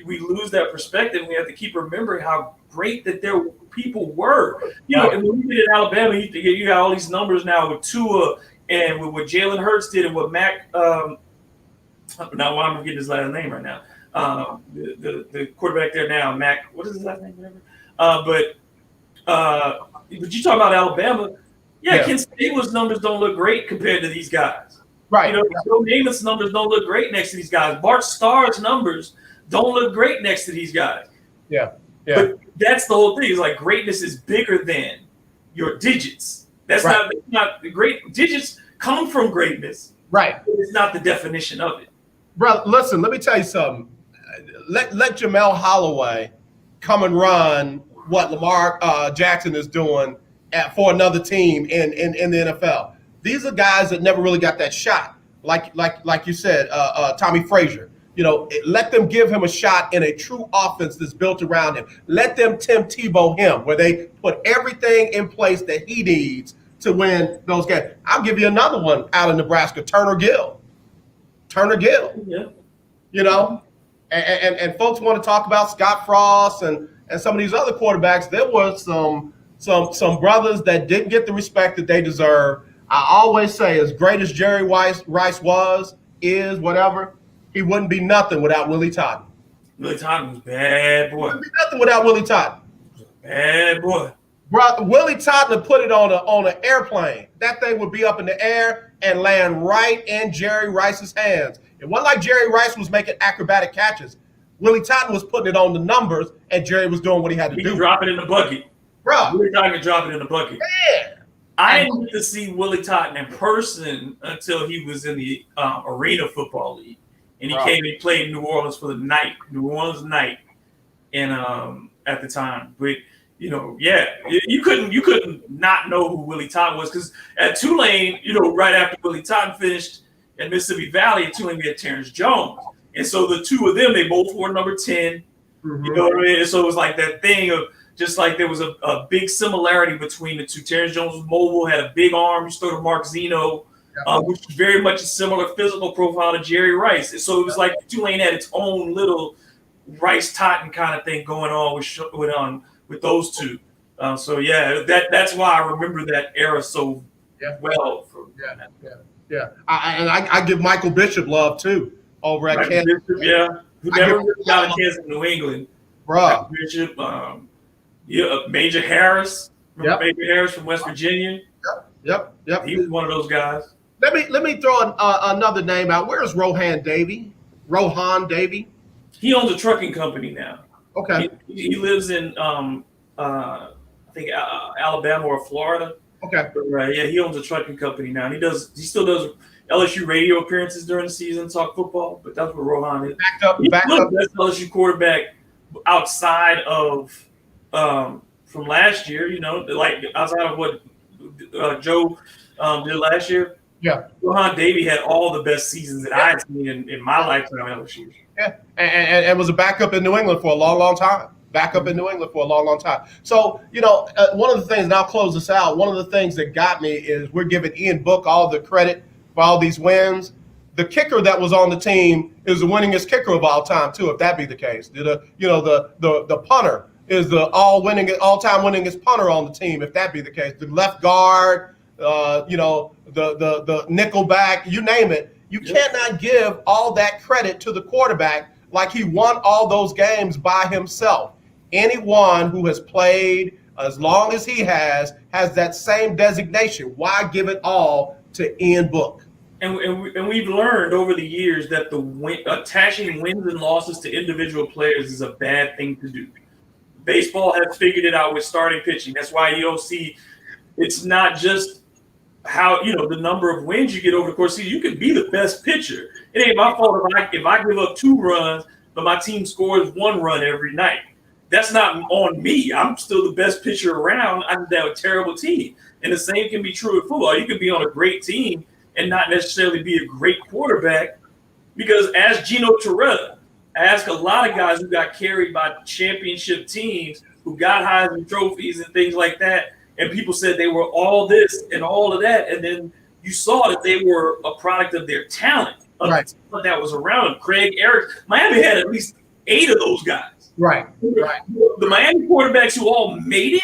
we lose that perspective. We have to keep remembering how great that their people were. And when we did in Alabama, you got all these numbers now with Tua and with what Jalen Hurts did and what Mac. Now I'm forgetting his last name right now. The quarterback there now, Mac. What is his last name? Whatever. But you talk about Alabama. Yeah, Kent Stabler's numbers don't look great compared to these guys. Right. Joe Namath's numbers don't look great next to these guys. Bart Starr's numbers don't look great next to these guys. Yeah. But that's the whole thing. Is like greatness is bigger than your digits. That's not the great digits come from greatness. Right. It's not the definition of it. Bro, listen, let me tell you something. Let Jamel Holloway come and run what Lamar Jackson is doing for another team in the NFL. These are guys that never really got that shot. Like you said, Tommy Frazier. Let them give him a shot in a true offense that's built around him. Let them Tim Tebow him, where they put everything in place that he needs to win those games. I'll give you another one out of Nebraska, Turner Gill. Yeah. And folks want to talk about Scott Frost and some of these other quarterbacks. There were some brothers that didn't get the respect that they deserve. I always say, as great as Jerry Rice is, whatever, he wouldn't be nothing without Willie Totten. Willie Totten was bad boy. Wouldn't be nothing without Willie Totten. Bad boy. Bro, Willie Totten put it on an airplane. That thing would be up in the air and land right in Jerry Rice's hands. It wasn't like Jerry Rice was making acrobatic catches. Willie Totten was putting it on the numbers, and Jerry was doing what he had to do. Drop it in the bucket. Bro. Willie Totten could drop it in the bucket. Yeah. I didn't get to see Willie Totten in person until he was in the Arena Football League, and he came and played in New Orleans for the New Orleans Knight, and at the time, but you couldn't not know who Willie Totten was, because at Tulane, right after Willie Totten finished at Mississippi Valley, at Tulane we had Terrence Jones, and so the two of them, they both wore number 10. Mm-hmm. You know what I mean? And so it was like that thing of, just like there was a big similarity between the two. Terrence Jones was mobile, had a big arm. You still to Mark Zeno, which was very much a similar physical profile to Jerry Rice. And so it was like Tulane had its own little Rice Totten kind of thing going on with those two. So that's why I remember that era so well. I give Michael Bishop love too over at Kansas. Who never got a chance in New England. Bro. Bishop, Major Harris. Remember Major Harris from West Virginia? Yep. He was one of those guys. Let me throw another name out. Where's Rohan Davey? He owns a trucking company now. Okay. He lives in I think Alabama or Florida. Okay. But, he owns a trucking company now. And he still does LSU radio appearances during the season, talk football. But that's what Rohan is. Back up. Best LSU quarterback outside of from last year. Like outside of what Joe did last year. Yeah. Rohan Davey had all the best seasons that I had seen in my lifetime at LSU. Yeah, and was a backup in New England for a long time. So, one of the things, and I'll close this out, one of the things that got me is we're giving Ian Book all the credit for all these wins. The kicker that was on the team is the winningest kicker of all time, too, if that be the case. The punter is the all-time winningest punter on the team, if that be the case. The left guard, the nickel back, you name it. You cannot give all that credit to the quarterback like he won all those games by himself. Anyone who has played as long as he has that same designation. Why give it all to Ian Book? And we've learned over the years that attaching wins and losses to individual players is a bad thing to do. Baseball has figured it out with starting pitching. That's why you don't see, it's not just how, the number of wins you get over the course of the season. You can be the best pitcher. It ain't my fault if I give up 2 runs, but my team scores 1 run every night. That's not on me. I'm still the best pitcher around. I just have a terrible team. And the same can be true in football. You could be on a great team and not necessarily be a great quarterback, because as Gino Torretta, ask a lot of guys who got carried by championship teams, who got Heisman trophies and things like that, and people said they were all this and all of that, and then you saw that they were a product of their talent, of the talent that was around them. Craig Eric, Miami had at least 8 of those guys. Right. The Miami quarterbacks who all made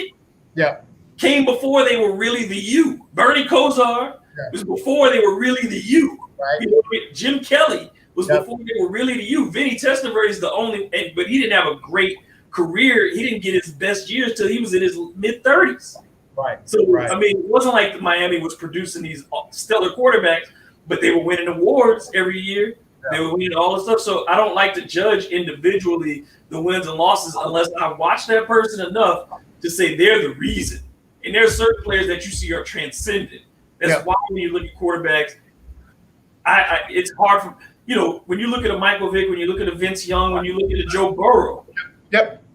it came before they were really the U. Bernie Kosar was before they were really the U. Right. Jim Kelly was before they were really the U. Vinny Testaverde is the only, but he didn't have a great career. He didn't get his best years till he was in his mid-30s. Right. So, I mean, it wasn't like Miami was producing these stellar quarterbacks, but they were winning awards every year. They were winning all this stuff. So I don't like to judge individually the wins and losses unless I watch that person enough to say they're the reason. And there are certain players that you see are transcendent. That's why when you look at quarterbacks, it's hard for, when you look at a Michael Vick, when you look at a Vince Young, when you look at a Joe Burrow,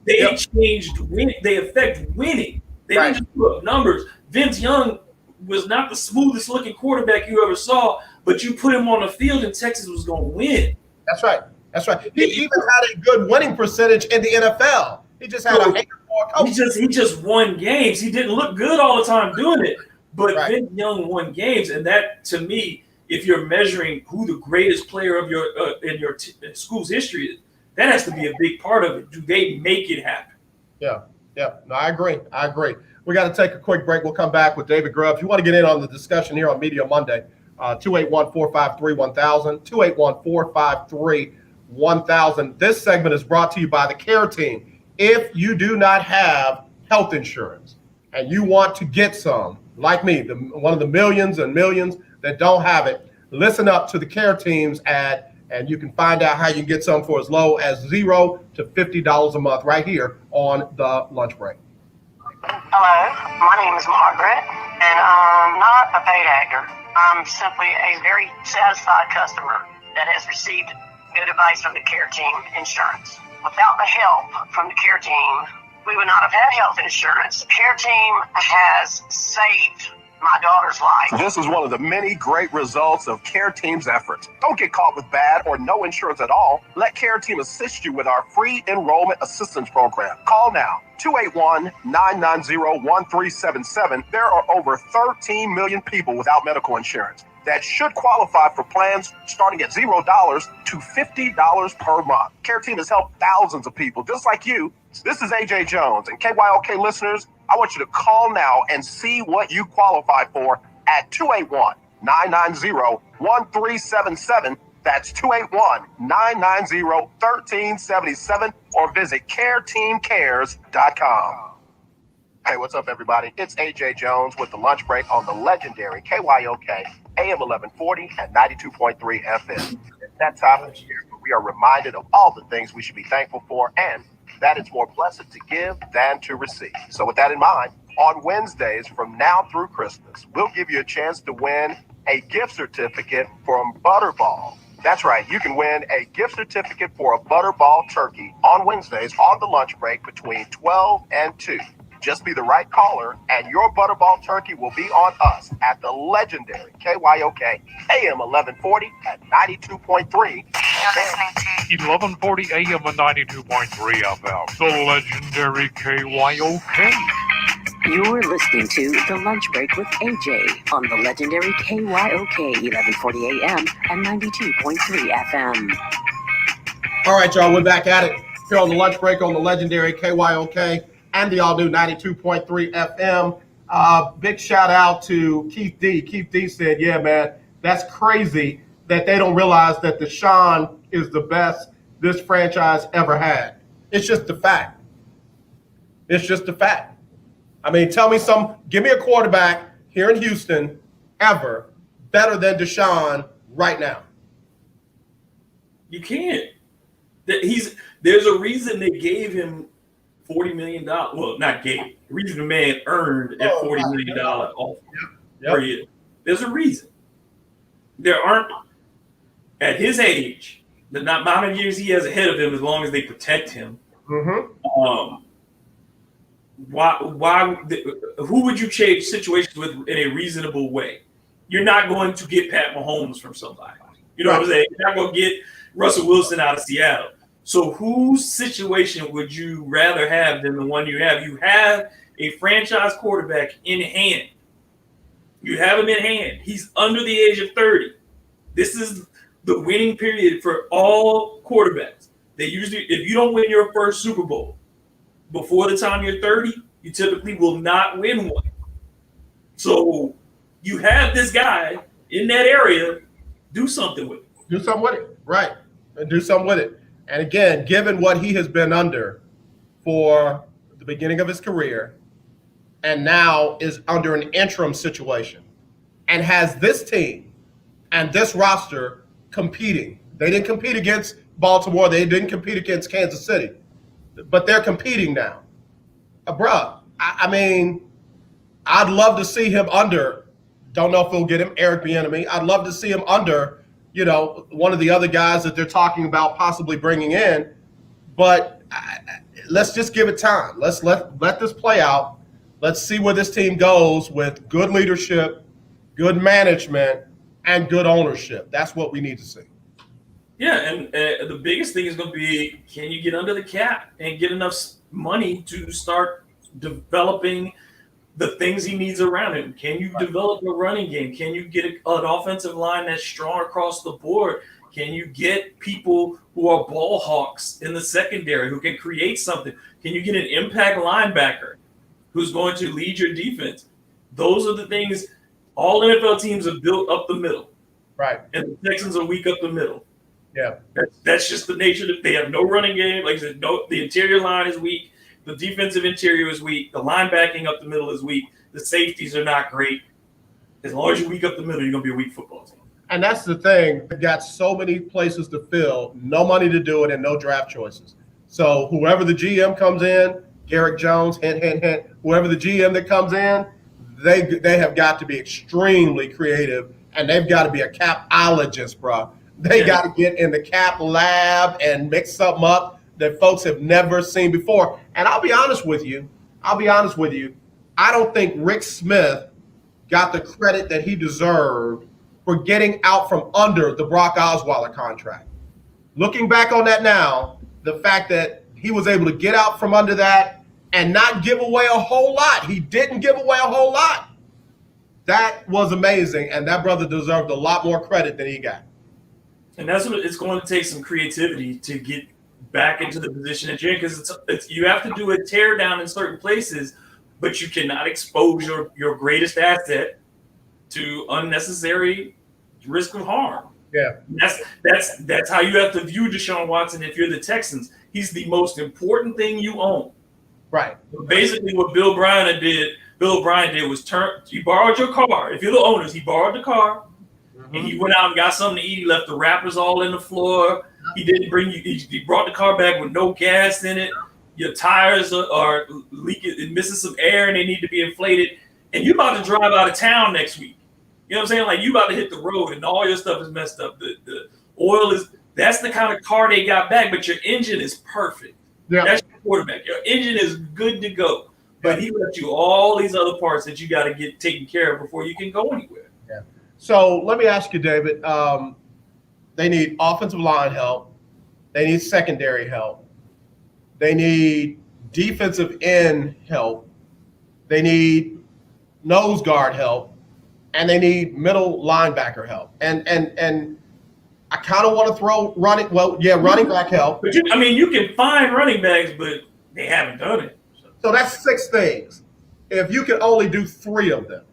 they changed winning. They affect winning. They didn't just put up numbers. Vince Young was not the smoothest looking quarterback you ever saw, but you put him on the field and Texas was going to win. That's right. He even had a good winning percentage in the NFL. He just had a coach. He just won games. He didn't look good all the time doing it, but Vince Young won games, and that, to me, if you're measuring who the greatest player of your in your school's history is, that has to be a big part of it. Do they make it happen? Yeah. No, I agree. We got to take a quick break. We'll come back with David Grubb. If you want to get in on the discussion here on Media Monday, 281-453-1000, 281-453-1000. This segment is brought to you by the CARE team. If you do not have health insurance and you want to get some, like me, one of the millions and millions that don't have it, listen up to the CARE team's ad, and you can find out how you can get some for as low as $0 to $50 a month right here on the lunch break. Hello, my name is Margaret, And I'm not a paid actor. I'm simply a very satisfied customer that has received good advice from the care team insurance. Without the help from the care team, we would not have had health insurance. The care team has saved my daughter's life. This is one of the many great results of Care Team's efforts. Don't get caught with bad or no insurance at all. Let Care Team assist you with our free enrollment assistance program. Call now, 281-990-1377. There are over 13 million people without medical insurance that should qualify for plans starting at $0 to $50 per month. Care Team has helped thousands of people just like you. This is AJ Jones, and KYOK listeners, I want you to call now and see what you qualify for at 281-990-1377. That's 281-990-1377, or visit careteamcares.com. Hey, what's up, everybody? It's AJ Jones with the lunch break on the legendary KYOK AM 1140 and 92.3 FM. It's that time of the year where we are reminded of all the things we should be thankful for, and that it's more blessed to give than to receive. So with that in mind, on Wednesdays from now through Christmas, we'll give you a chance to win a gift certificate from Butterball. That's right, you can win a gift certificate for a Butterball turkey on Wednesdays on the lunch break between 12 and 2. Just be the right caller, and your Butterball turkey will be on us at the legendary KYOK AM 1140 at 92.3. You're listening to 1140 AM and 92.3 FM. The legendary KYOK. You're listening to The Lunch Break with AJ on the legendary KYOK 1140 AM and 92.3 FM. All right, y'all, we're back at it here on the lunch break on the legendary KYOK and the all-new 92.3 FM. Big shout out to Keith D. Keith D said, yeah, man, that's crazy that they don't realize that Deshaun is the best this franchise ever had. It's just a fact. It's just a fact. I mean, give me a quarterback here in Houston ever better than Deshaun right now. You can't. There's a reason they gave him $40 million. Well, not gave. The reason the man earned at $40 million offer per year. There's a reason. There aren't, at his age, the amount of years he has ahead of him, as long as they protect him. Mm-hmm. Who would you change situations with in a reasonable way? You're not going to get Pat Mahomes from somebody. You know what I'm saying? You're not going to get Russell Wilson out of Seattle. So whose situation would you rather have than the one you have? You have a franchise quarterback in hand. You have him in hand. He's under the age of 30. This is the winning period for all quarterbacks. They usually, if you don't win your first Super Bowl before the time you're 30, you typically will not win one. So you have this guy in that area. Do something with it. Do something with it. Right. Do something with it. And again, given what he has been under for the beginning of his career and now is under an interim situation and has this team and this roster competing. They didn't compete against Baltimore. They didn't compete against Kansas City. But they're competing now. Bruh, I mean, I'd love to see him under, don't know if we'll get him, Eric Bieniemy. I'd love to see him under, one of the other guys that they're talking about possibly bringing in. But let's just give it time. Let's let this play out. Let's see where this team goes with good leadership, good management, and good ownership. That's what we need to see. Yeah, and the biggest thing is going to be, can you get under the cap and get enough money to start developing the things he needs around him? Can you develop a running game? Can you get an offensive line that's strong across the board? Can you get people who are ball hawks in the secondary who can create something? Can you get an impact linebacker who's going to lead your defense? Those are the things all NFL teams have built up the middle. Right. And the Texans are weak up the middle. Yeah. That's just the nature that they have no running game. Like I said, the interior line is weak. The defensive interior is weak. The linebacking up the middle is weak. The safeties are not great. As long as you're weak up the middle, you're going to be a weak football team. And that's the thing. They've got so many places to fill, no money to do it, and no draft choices. So whoever the GM comes in, Garrett Jones, hint, hint, hint, whoever the GM that comes in, they have got to be extremely creative, and they've got to be a capologist, bro. They got to get in the cap lab and mix something up that folks have never seen before. And I'll be honest with you. I don't think Rick Smith got the credit that he deserved for getting out from under the Brock Osweiler contract. Looking back on that now, the fact that he was able to get out from under that and not give away a whole lot. He didn't give away a whole lot. That was amazing, and that brother deserved a lot more credit than he got. And that's what it's going to take, some creativity to get back into the position that you're in, because it's you have to do a tear down in certain places, but you cannot expose your greatest asset to unnecessary risk of harm. Yeah, that's how you have to view Deshaun Watson if you're the Texans. He's the most important thing you own. Right. Basically, what Bill O'Brien did was he borrowed your car. If you're the owners, he borrowed the car, and he went out and got something to eat. He left the wrappers all in the floor. He didn't bring you. He brought the car back with no gas in it. Your tires are leaking, missing some air, and they need to be inflated. And you're about to drive out of town next week. You know what I'm saying? Like, you about to hit the road, and all your stuff is messed up. The oil is. That's the kind of car they got back, but your engine is perfect. Yeah. That's your quarterback. Your engine is good to go. But he left you all these other parts that you got to get taken care of before you can go anywhere. Yeah. So let me ask you, David. They need offensive line help. They need secondary help. They need defensive end help. They need nose guard help, and they need middle linebacker help. And I kind of want to throw running back help. But you can find running backs, but they haven't done it. So that's 6 things. If you can only do 3 of them,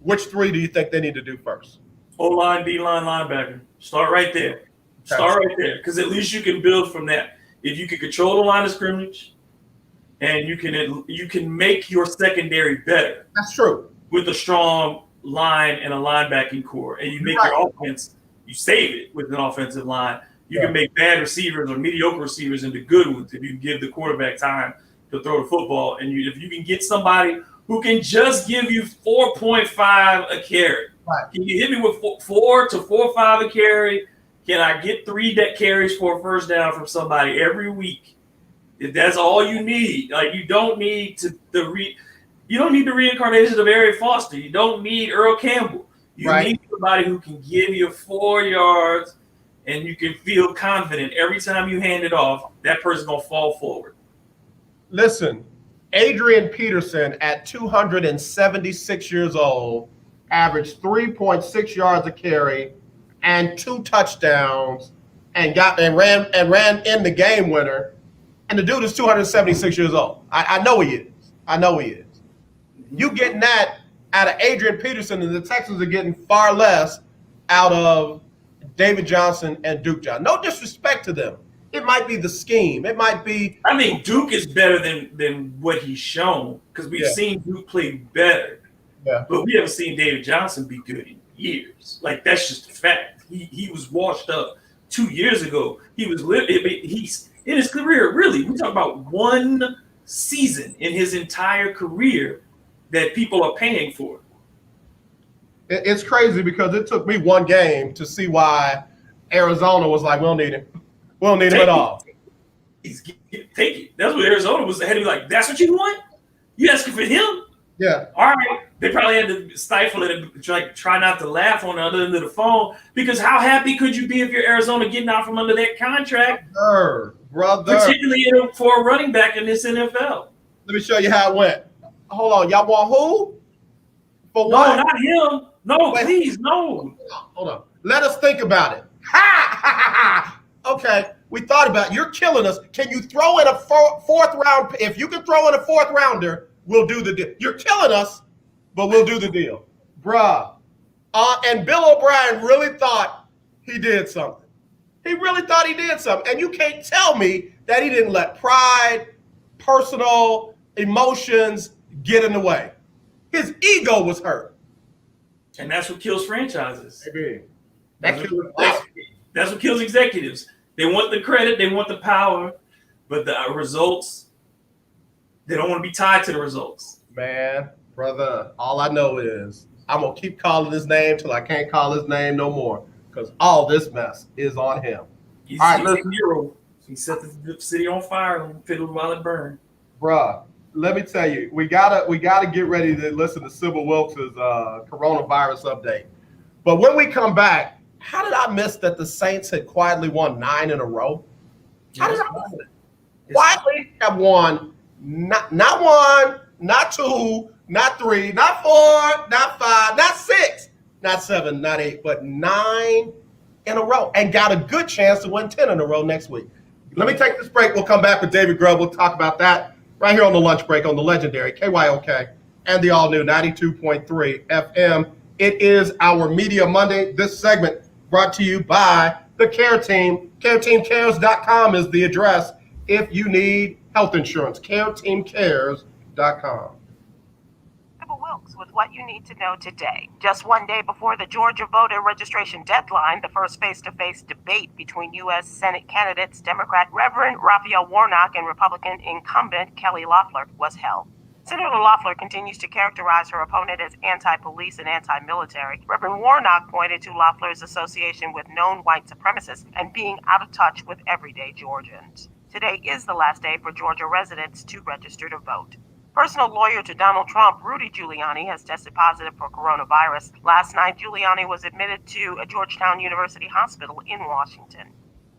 which 3 do you think they need to do first? O-line, D-line, linebacker. Start right there. Because at least you can build from that. If you can control the line of scrimmage, and you can make your secondary better. That's true. With a strong line and a linebacking core, and you make your offense, you save it with an offensive line. You can make bad receivers or mediocre receivers into good ones if you give the quarterback time to throw the football. And if you can get somebody who can just give you 4.5 a carry. Right. Can you hit me with 4 to 4.5 a carry? Can I get 3 carries for a first down from somebody every week? If that's all you need, like, you don't need you don't need the reincarnation of Arian Foster. You don't need Earl Campbell. You need somebody who can give you 4 yards, and you can feel confident every time you hand it off. That person's gonna fall forward. Listen, Adrian Peterson at 276 years old averaged 3.6 yards a carry and 2 touchdowns and ran in the game winner. And the dude is 276 years old. I know he is. You getting that out of Adrian Peterson, and the Texans are getting far less out of David Johnson and Duke Johnson. No disrespect to them. It might be the scheme. It might be. I mean, Duke is better than what he's shown, because we've seen Duke play better. Yeah. But we haven't seen David Johnson be good in years. Like, that's just a fact. He was washed up 2 years ago. He's in his career, really. We talk about 1 season in his entire career that people are paying for. It's crazy, because it took me 1 game to see why Arizona was like, we don't need him. We don't need him at all. Take it. That's what Arizona was ahead of me. Like, that's what you want? You asking for him? Yeah. All right. They probably had to stifle it and try not to laugh on the other end of the phone, because how happy could you be if you're Arizona getting out from under that contract? Brother. Particularly for a running back in this NFL. Let me show you how it went. Hold on. Y'all want who? For no, what? Not him. No, please, no. Hold on. Let us think about it. Ha! Okay, we thought about it. You're killing us. Can you throw in a 4th round? If you can throw in a 4th rounder, we'll do the deal. You're killing us, but we'll do the deal. Bruh. And Bill O'Brien really thought he did something. He really thought he did something. And you can't tell me that he didn't let pride, personal emotions get in the way. His ego was hurt. And that's what kills franchises. Maybe. That's what kills executives. They want the credit, they want the power, but the results, they don't want to be tied to the results. Man, Brother, all I know is I'm going to keep calling his name till I can't call his name no more because all this mess is on him. He's All right, a listen. hero. He set the city on fire and fiddled while it burned. Bruh, let me tell you, we gotta get ready to listen to Sybil Wilkes' coronavirus update. But when we come back, how did I miss that the Saints had quietly won 9 in a row? How did I miss it? Quietly have won not one, not two, not three, not four, not five, not six, not seven, not 8, but 9 in a row, and got a good chance to win 10 in a row next week. Let me take this break. We'll come back with David Grubb. We'll talk about that right here on the lunch break on the legendary KYOK and the all-new 92.3 FM. It is our Media Monday. This segment brought to you by the Care Team. CareTeamCares.com is the address if you need health insurance. CareTeamCares.com. Wilkes with what you need to know today. Just one day before the Georgia voter registration deadline, the first face-to-face debate between U.S. Senate candidates Democrat Reverend Raphael Warnock and Republican incumbent Kelly Loeffler was held. Senator Loeffler continues to characterize her opponent as anti-police and anti-military. Reverend Warnock pointed to Loeffler's association with known white supremacists and being out of touch with everyday Georgians. Today is the last day for Georgia residents to register to vote. Personal lawyer to Donald Trump, Rudy Giuliani, has tested positive for coronavirus. Last night, Giuliani was admitted to a Georgetown University hospital in Washington.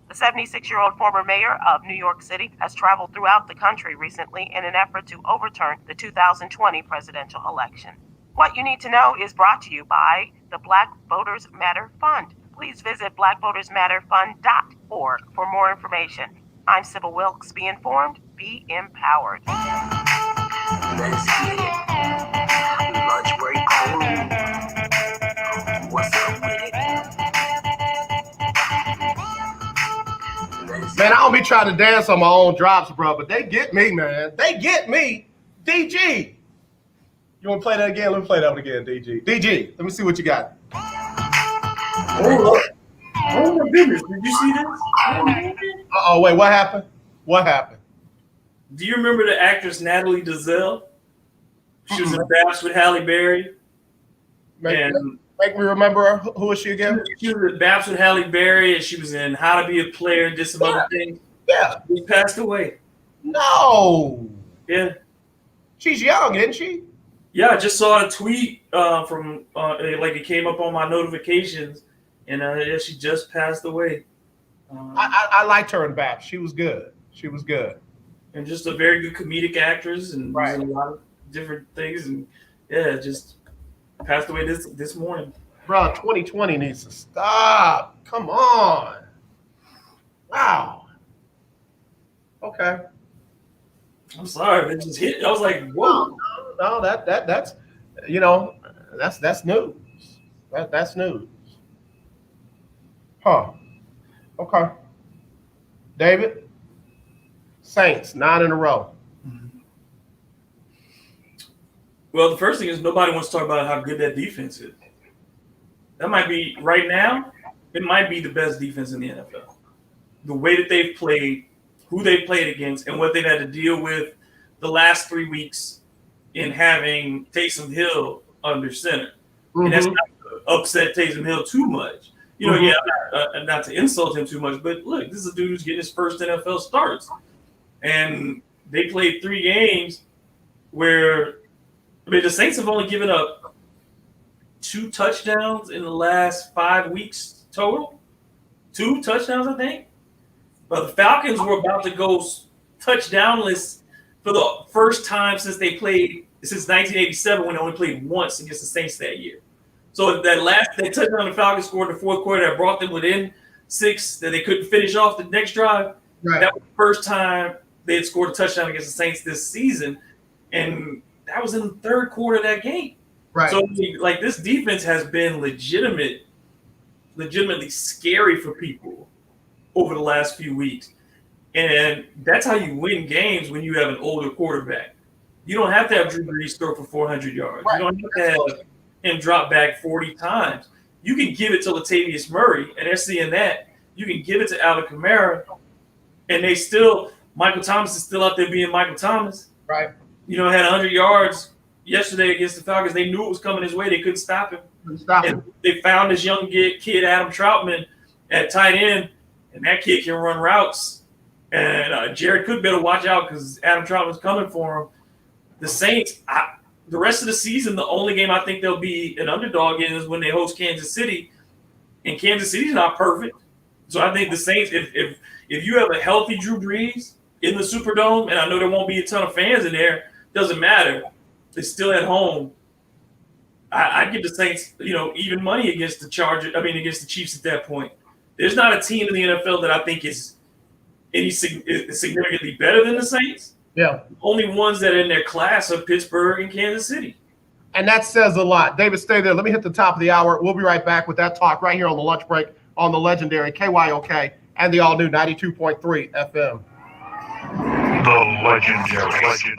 The 76-year-old former mayor of New York City has traveled throughout the country recently in an effort to overturn the 2020 presidential election. What you need to know is brought to you by the Black Voters Matter Fund. Please visit blackvotersmatterfund.org for more information. I'm Sybil Wilkes. Be informed, be empowered. Let's get it. Lunch break crew. What's up with it? Man, I don't be trying to dance on my own drops, bro, but they get me, man. They get me. DG. You want to play that again? Let me play that one again, DG. DG, let me see what you got. Oh my goodness. Did you see this? Uh-oh, wait, what happened? What happened? Do you remember the actress Natalie Desselle? She was in Babs with Halle Berry. Make me remember her. Who is she again? She was in Babs with Halle Berry, and she was in How to Be a Player and did some other things. Yeah. She passed away. No. Yeah. She's young, isn't she? Yeah, I just saw a tweet from like it came up on my notifications, and yeah, she just passed away. I liked her in Babs. She was good. She was good. And just a very good comedic actress, and right. A lot of different things, and yeah, just passed away this morning. Bro, 2020 needs to stop. Come on. Wow. Okay. I'm sorry, it just hit. I was like, whoa. No, that's you know, that's news. That's news. Huh. Okay. David? Saints, 9 in a row. Well, the first thing is nobody wants to talk about how good that defense is. That might be, right now, it might be the best defense in the NFL. The way that they've played, who they've played against, and what they've had to deal with the last 3 weeks in having Taysom Hill under center. And that's not to upset Taysom Hill too much. You know, not to insult him too much, but look, this is a dude who's getting his first NFL starts. And they played 3 games where, I mean, the Saints have only given up 2 touchdowns in the last 5 weeks total. 2 touchdowns, I think. But the Falcons were about to go touchdownless for the first time since 1987, when they only played once against the Saints that year. So that touchdown the Falcons scored in the fourth quarter that brought them within 6 that they couldn't finish off the next drive. Right. That was the first time they had scored a touchdown against the Saints this season, and that was in the third quarter of that game. Right. So, like, this defense has been legitimately scary for people over the last few weeks. And that's how you win games when you have an older quarterback. You don't have to have Drew Brees throw for 400 yards. Right. You don't have to have him drop back 40 times. You can give it to Latavius Murray, and they're seeing that. You can give it to Alvin Kamara, and they still – Michael Thomas is still out there being Michael Thomas. Right. You know, had 100 yards yesterday against the Falcons. They knew it was coming his way. They couldn't stop him. Stop And him. they found this young kid, Adam Troutman, at tight end, and that kid can run routes. And Jared Cook better watch out because Adam Troutman's coming for him. The Saints, the rest of the season, the only game I think they'll be an underdog in is when they host Kansas City. And Kansas City's not perfect. So I think the Saints, if you have a healthy Drew Brees in the Superdome, and I know there won't be a ton of fans in there, doesn't matter. They're still at home. I'd give the Saints, even money against the against the Chiefs at that point. There's not a team in the NFL that I think is significantly better than the Saints. Yeah. The only ones that are in their class are Pittsburgh and Kansas City. And that says a lot. David, stay there. Let me hit the top of the hour. We'll be right back with that talk right here on the lunch break on the legendary KYOK and the all-new 92.3 FM. The legendary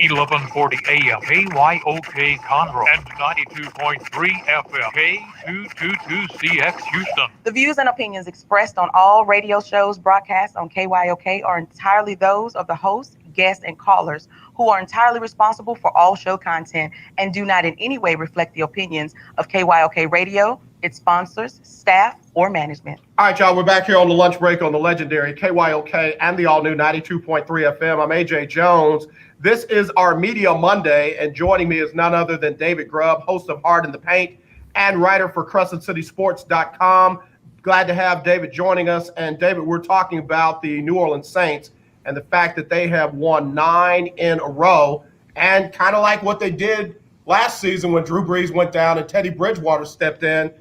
1140 AM KYOK Conroe and 92.3 FM K222CX Houston. The views and opinions expressed on all radio shows broadcast on KYOK are entirely those of the host, guests, and callers who are entirely responsible for all show content and do not in any way reflect the opinions of KYOK Radio, its sponsors, staff, or management. All right, y'all, we're back here on the lunch break on the legendary KYOK and the all-new 92.3 FM. I'm AJ Jones. This is our Media Monday, and joining me is none other than David Grubb, host of Hard in the Paint and writer for CrescentCitySports.com. Glad to have David joining us. And David, we're talking about the New Orleans Saints and the fact that they have won 9 in a row, and kind of like what they did last season when Drew Brees went down and Teddy Bridgewater stepped in,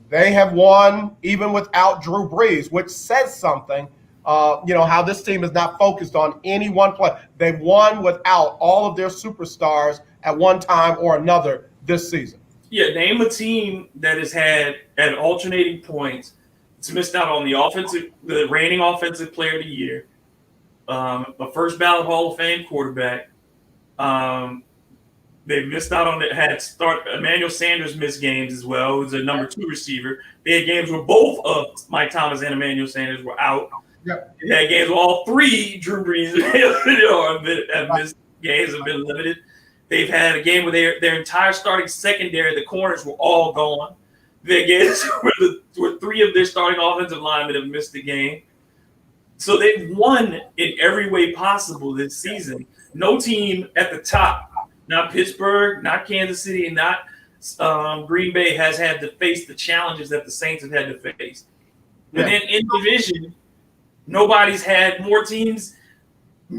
they have won even without Drew Brees, which says something, how this team is not focused on any one play. They've won without all of their superstars at one time or another this season. Yeah, name a team that has had at alternating points. It's missed out on the reigning offensive player of the year, a first ballot Hall of Fame quarterback. They missed out on Emmanuel Sanders missed games as well. Who's a number 2 receiver. They had games where both of Mike Thomas and Emmanuel Sanders were out. Yep. They had games where all 3 Drew Brees have missed games, have been limited. They've had a game where their entire starting secondary, the corners were all gone. They had games where 3 of their starting offensive linemen have missed the game. So they've won in every way possible this season. No team at the top, not Pittsburgh, not Kansas City, not Green Bay, has had to face the challenges that the Saints have had to face. But then in division, nobody's had more teams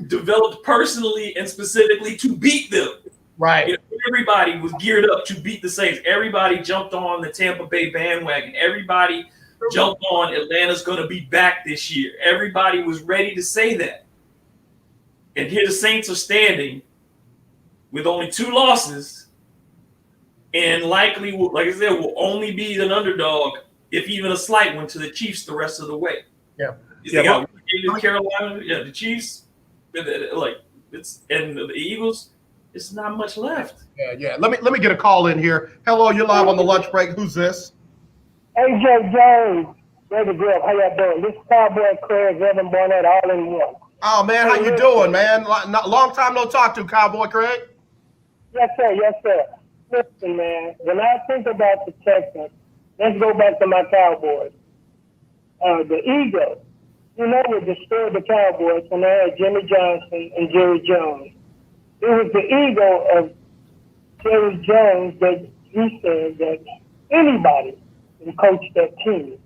developed personally and specifically to beat them. Right. Everybody was geared up to beat the Saints. Everybody jumped on the Tampa Bay bandwagon. Everybody jumped on Atlanta's going to be back this year. Everybody was ready to say that. And here the Saints are standing with only 2 losses, and likely, like I said, will only be an underdog, if even a slight one, to the Chiefs the rest of the way. Yeah. They got Carolina, the Chiefs, and the Eagles. It's not much left. Yeah. Let me get a call in here. Hello, you're live on the lunch break. Who's this? AJ Jones, David Grubb. How y'all doing? This is Cowboy Craig, Evan Barnett, all in one. Oh man, how you doing, man? Long time no talk to, Cowboy Craig. Yes, sir. Yes, sir. Listen, man, when I think about the Texans, let's go back to my Cowboys. The Eagles, what destroyed the Cowboys when they had Jimmy Johnson and Jerry Jones. It was the ego of Jerry Jones that he said that anybody can coach that team.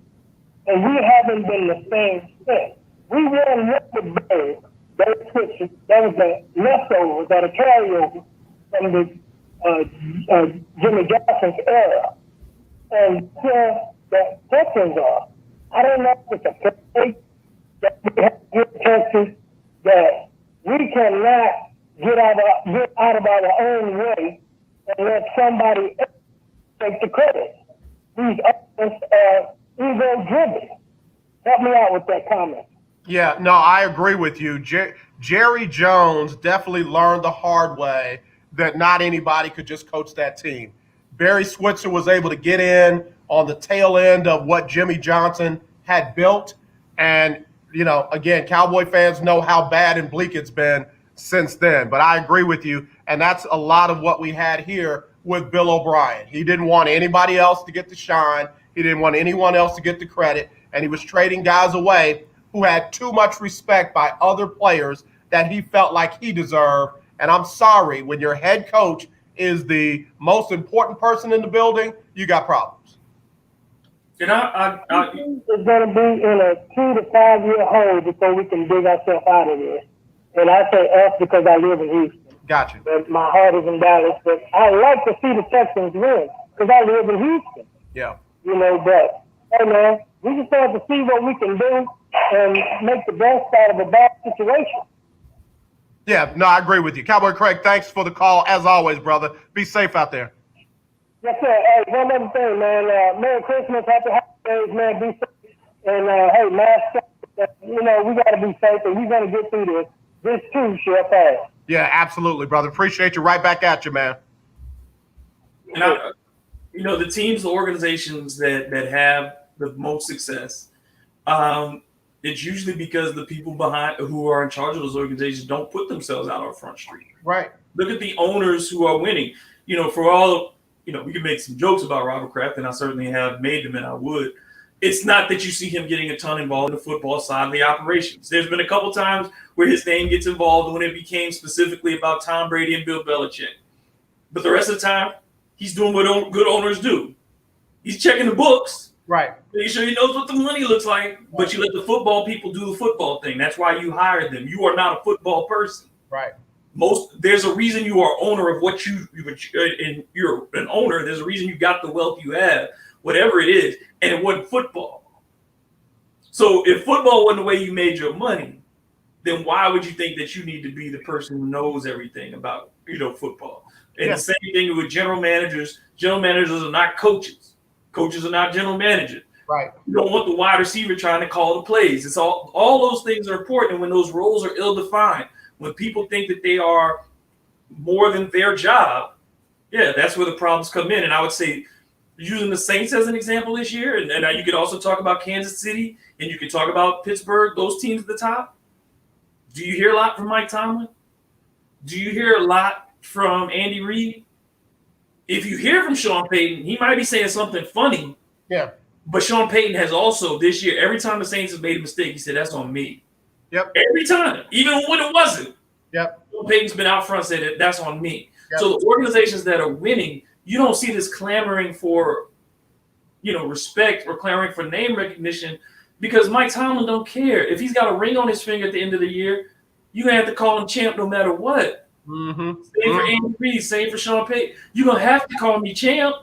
And we haven't been the same since. We won with the Bears. That was the leftovers or the carryover from the Jimmy Johnson's era. And here the Texans are. I don't know if it's a play that we have to get Texas that we cannot get out of our own way and let somebody else take the credit. These others are ego-driven. Help me out with that comment. Yeah, no, I agree with you. Jerry Jones definitely learned the hard way that not anybody could just coach that team. Barry Switzer was able to get in on the tail end of what Jimmy Johnson had built. And, again, Cowboy fans know how bad and bleak it's been since then. But I agree with you, and that's a lot of what we had here with Bill O'Brien. He didn't want anybody else to get the shine. He didn't want anyone else to get the credit, and he was trading guys away who had too much respect by other players that he felt like he deserved. And I'm sorry, when your head coach is the most important person in the building, you got problems. And it's going to be in a 2 to 5 year hole before we can dig ourselves out of this. And I say us because I live in Houston. Gotcha. But my heart is in Dallas. But I like to see the Texans win because I live in Houston. Yeah. You know, but hey man, we just have to see what we can do and make the best out of a bad situation. Yeah, no, I agree with you. Cowboy Craig, thanks for the call. As always, brother, be safe out there. Yes, sir. Hey, one other thing, man. Merry Christmas, happy holidays, man. Be safe. And hey, mask up. You know, we got to be safe, and we're going to get through this. This too shall pass. Yeah, absolutely, brother. Appreciate you. Right back at you, man. And you know, the teams, the organizations that have the most success, it's usually because the people behind who are in charge of those organizations don't put themselves out on Front Street. Right. Look at the owners who are winning. You know, for all, you know, we can make some jokes about Robert Kraft, and I certainly have made them, and I would. It's not that you see him getting a ton involved in the football side of the operations. There's been a couple times where his name gets involved when it became specifically about Tom Brady and Bill Belichick. But the rest of the time, he's doing what good owners do. He's checking the books. Right. Making sure he knows what the money looks like, but you let the football people do the football thing. That's why you hired them. You are not a football person. Right. There's a reason you are owner of what and you're an owner. There's a reason you got the wealth you have, whatever it is, and it wasn't football. So if football wasn't the way you made your money, then why would you think that you need to be the person who knows everything about, football? And the same thing with general managers. General managers are not coaches. Coaches are not general managers. Right. You don't want the wide receiver trying to call the plays. It's all those things are important. And when those roles are ill-defined, when people think that they are more than their job, that's where the problems come in. And I would say, using the Saints as an example this year, and you could also talk about Kansas City, and you could talk about Pittsburgh, those teams at the top. Do you hear a lot from Mike Tomlin? Do you hear a lot from Andy Reid? If you hear from Sean Payton, he might be saying something funny. Yeah. But Sean Payton has also this year, every time the Saints have made a mistake, he said, that's on me. Yep. Every time, even when it wasn't. Yep. Sean Payton's been out front and said, that's on me. Yep. So the organizations that are winning, you don't see this clamoring for, respect or clamoring for name recognition because Mike Tomlin don't care. If he's got a ring on his finger at the end of the year, you're going to have to call him champ no matter what. Mm-hmm. Same for Andy Reid, same for Sean Payton. You're going to have to call me champ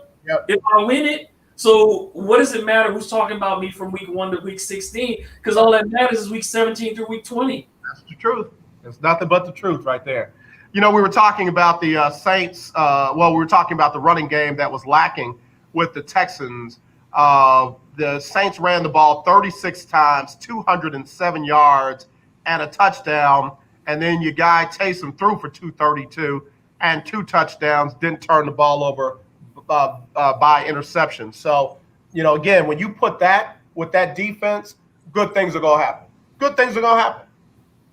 if I win it. So what does it matter who's talking about me from week 1 to week 16? Because all that matters is week 17 through week 20. That's the truth. It's nothing but the truth right there. We were talking about the Saints. We were talking about the running game that was lacking with the Texans. The Saints ran the ball 36 times, 207 yards, and a touchdown. And then your guy Taysom threw for 232 and 2 touchdowns, didn't turn the ball over by interception. So, again, when you put that with that defense, good things are going to happen. Good things are going to happen.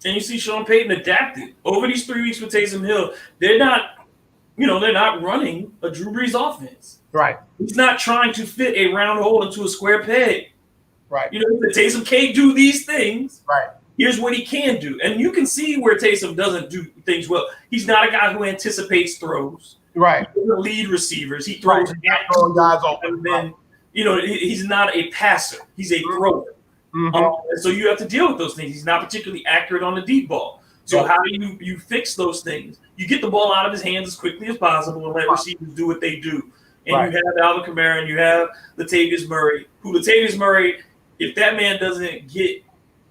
And you see Sean Payton adapted over these 3 weeks with Taysom Hill. They're not running a Drew Brees offense. Right. He's not trying to fit a round hole into a square peg. Right. Taysom can't do these things. Right. Here's what he can do. And you can see where Taysom doesn't do things well. He's not a guy who anticipates throws. Right. He doesn't lead receivers. He throws guys open. And then, he's not a passer. He's a thrower. Mm-hmm. And so you have to deal with those things. He's not particularly accurate on the deep ball. So how do you fix those things? You get the ball out of his hands as quickly as possible and let receivers do what they do. And you have Alvin Kamara and you have Latavius Murray, if that man doesn't get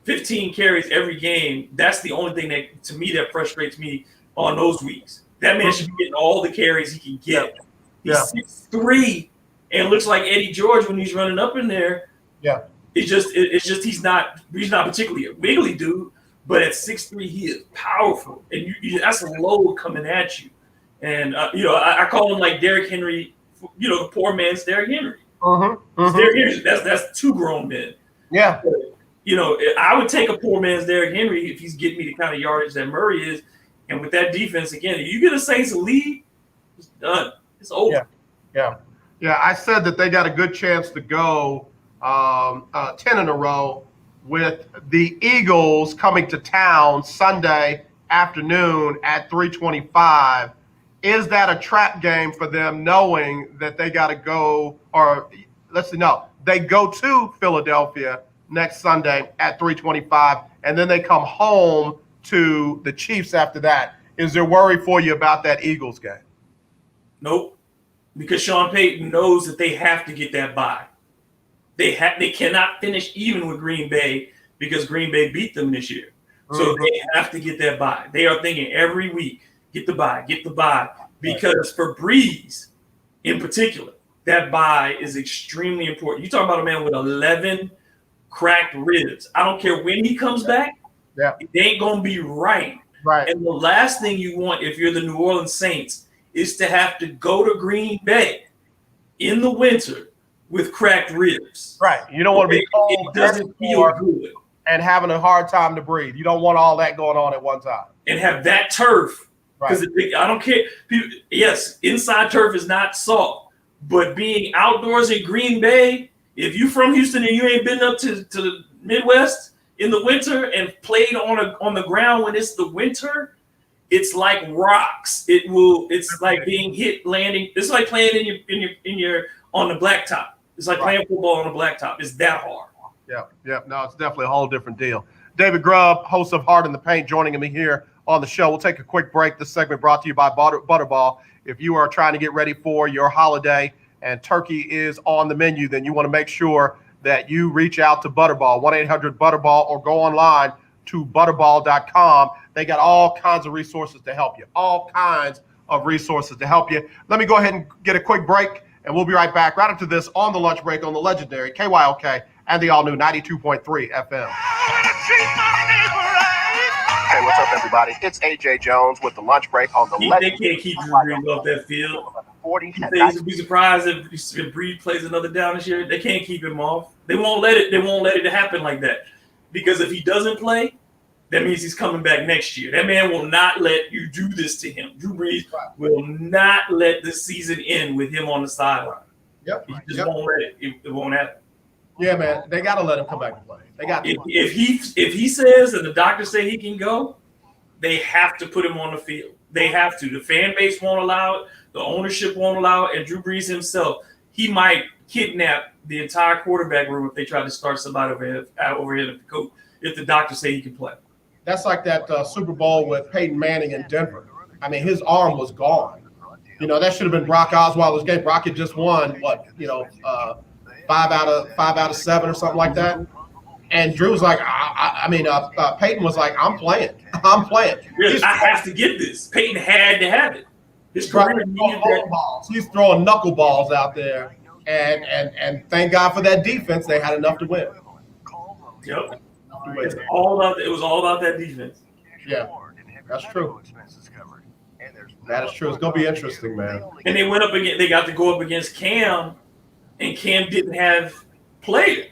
15 carries every game, that's the only thing that frustrates me on those weeks. That man should be getting all the carries he can get. He's 6'3" and looks like Eddie George when he's running up in there. Yeah. It's just he's not particularly a wiggly dude, but at 6'3" he is powerful, and that's a load coming at you. And I call him like Derrick Henry, the poor man's Derrick Henry. Derrick Henry, that's 2 grown men. Yeah. But, I would take a poor man's Derrick Henry if he's getting me the kind of yardage that Murray is, And with that defense, again, if you get a Saints lead, it's done. It's over. Yeah. I said that they got a good chance to go 10 in a row with the Eagles coming to town Sunday afternoon at 3:25. Is that a trap game for them, knowing that they got to go, or let's see, no, they go to Philadelphia next Sunday at 3:25, and then they come home to the Chiefs after that. Is there worry for you about that Eagles game? Nope. Because Sean Payton knows that they have to get that bye. They cannot finish even with Green Bay because Green Bay beat them this year. So they have to get that bye. They are thinking every week, get the bye. Because for Breeze in particular, that bye is extremely important. You talk about a man with 11 cracked ribs. I don't care when he comes back. Yeah. It ain't going to be right. Right. And the last thing you want if you're the New Orleans Saints is to have to go to Green Bay in the winter with cracked ribs. Right. You don't want to be cold. It doesn't feel good. And having a hard time to breathe. You don't want all that going on at one time. And have that turf. Because I don't care. Yes, inside turf is not soft. But being outdoors in Green Bay, if you from Houston and you ain't been up to the Midwest in the winter and played on the ground when it's the winter, it's like rocks. It's like being hit landing. It's like playing in your on the blacktop. It's like playing football on the blacktop. It's that hard. Yeah. No, it's definitely a whole different deal. David Grubb, host of Heart in the Paint, joining me here on the show. We'll take a quick break. This segment brought to you by Butterball. If you are trying to get ready for your holiday and turkey is on the menu, then you want to make sure that you reach out to Butterball, 1-800-BUTTERBALL, or go online to butterball.com. They got all kinds of resources to help you. Let me go ahead and get a quick break, and we'll be right back right after this on the lunch break on the legendary KYOK and the all-new 92.3 FM. Hey, what's up, everybody? It's AJ Jones with the lunch break on the They can't keep Drew Brees off that field. You'd be surprised if Brees plays another down this year. They can't keep him off. They won't let it happen like that. Because if he doesn't play, that means he's coming back next year. That man will not let you do this to him. Drew Brees will not let this season end with him on the sideline. Yep. He just won't let it. It won't happen. Yeah, man. They got to let him come back and play. They got to. If he says and the doctors say he can go, they have to put him on the field. They have to. The fan base won't allow it. The ownership won't allow it. And Drew Brees himself, he might kidnap the entire quarterback room if they try to start somebody over here at the coach, if the doctors say he can play. That's like that Super Bowl with Peyton Manning in Denver. I mean, his arm was gone. You know, that should have been Brock Osweiler's game. Brock had just won, 5 out of 7 or something like that. And Drew was like, Peyton was like, I'm playing. Really, I have to get this. Peyton had to have it. His career needed that. Balls. He's throwing knuckleballs out there. And thank God for that defense. They had enough to win. Yep. It was all about that defense. Yeah, that's true. That is true. It's gonna be interesting, man. And they got to go up against Cam, and Cam didn't have players.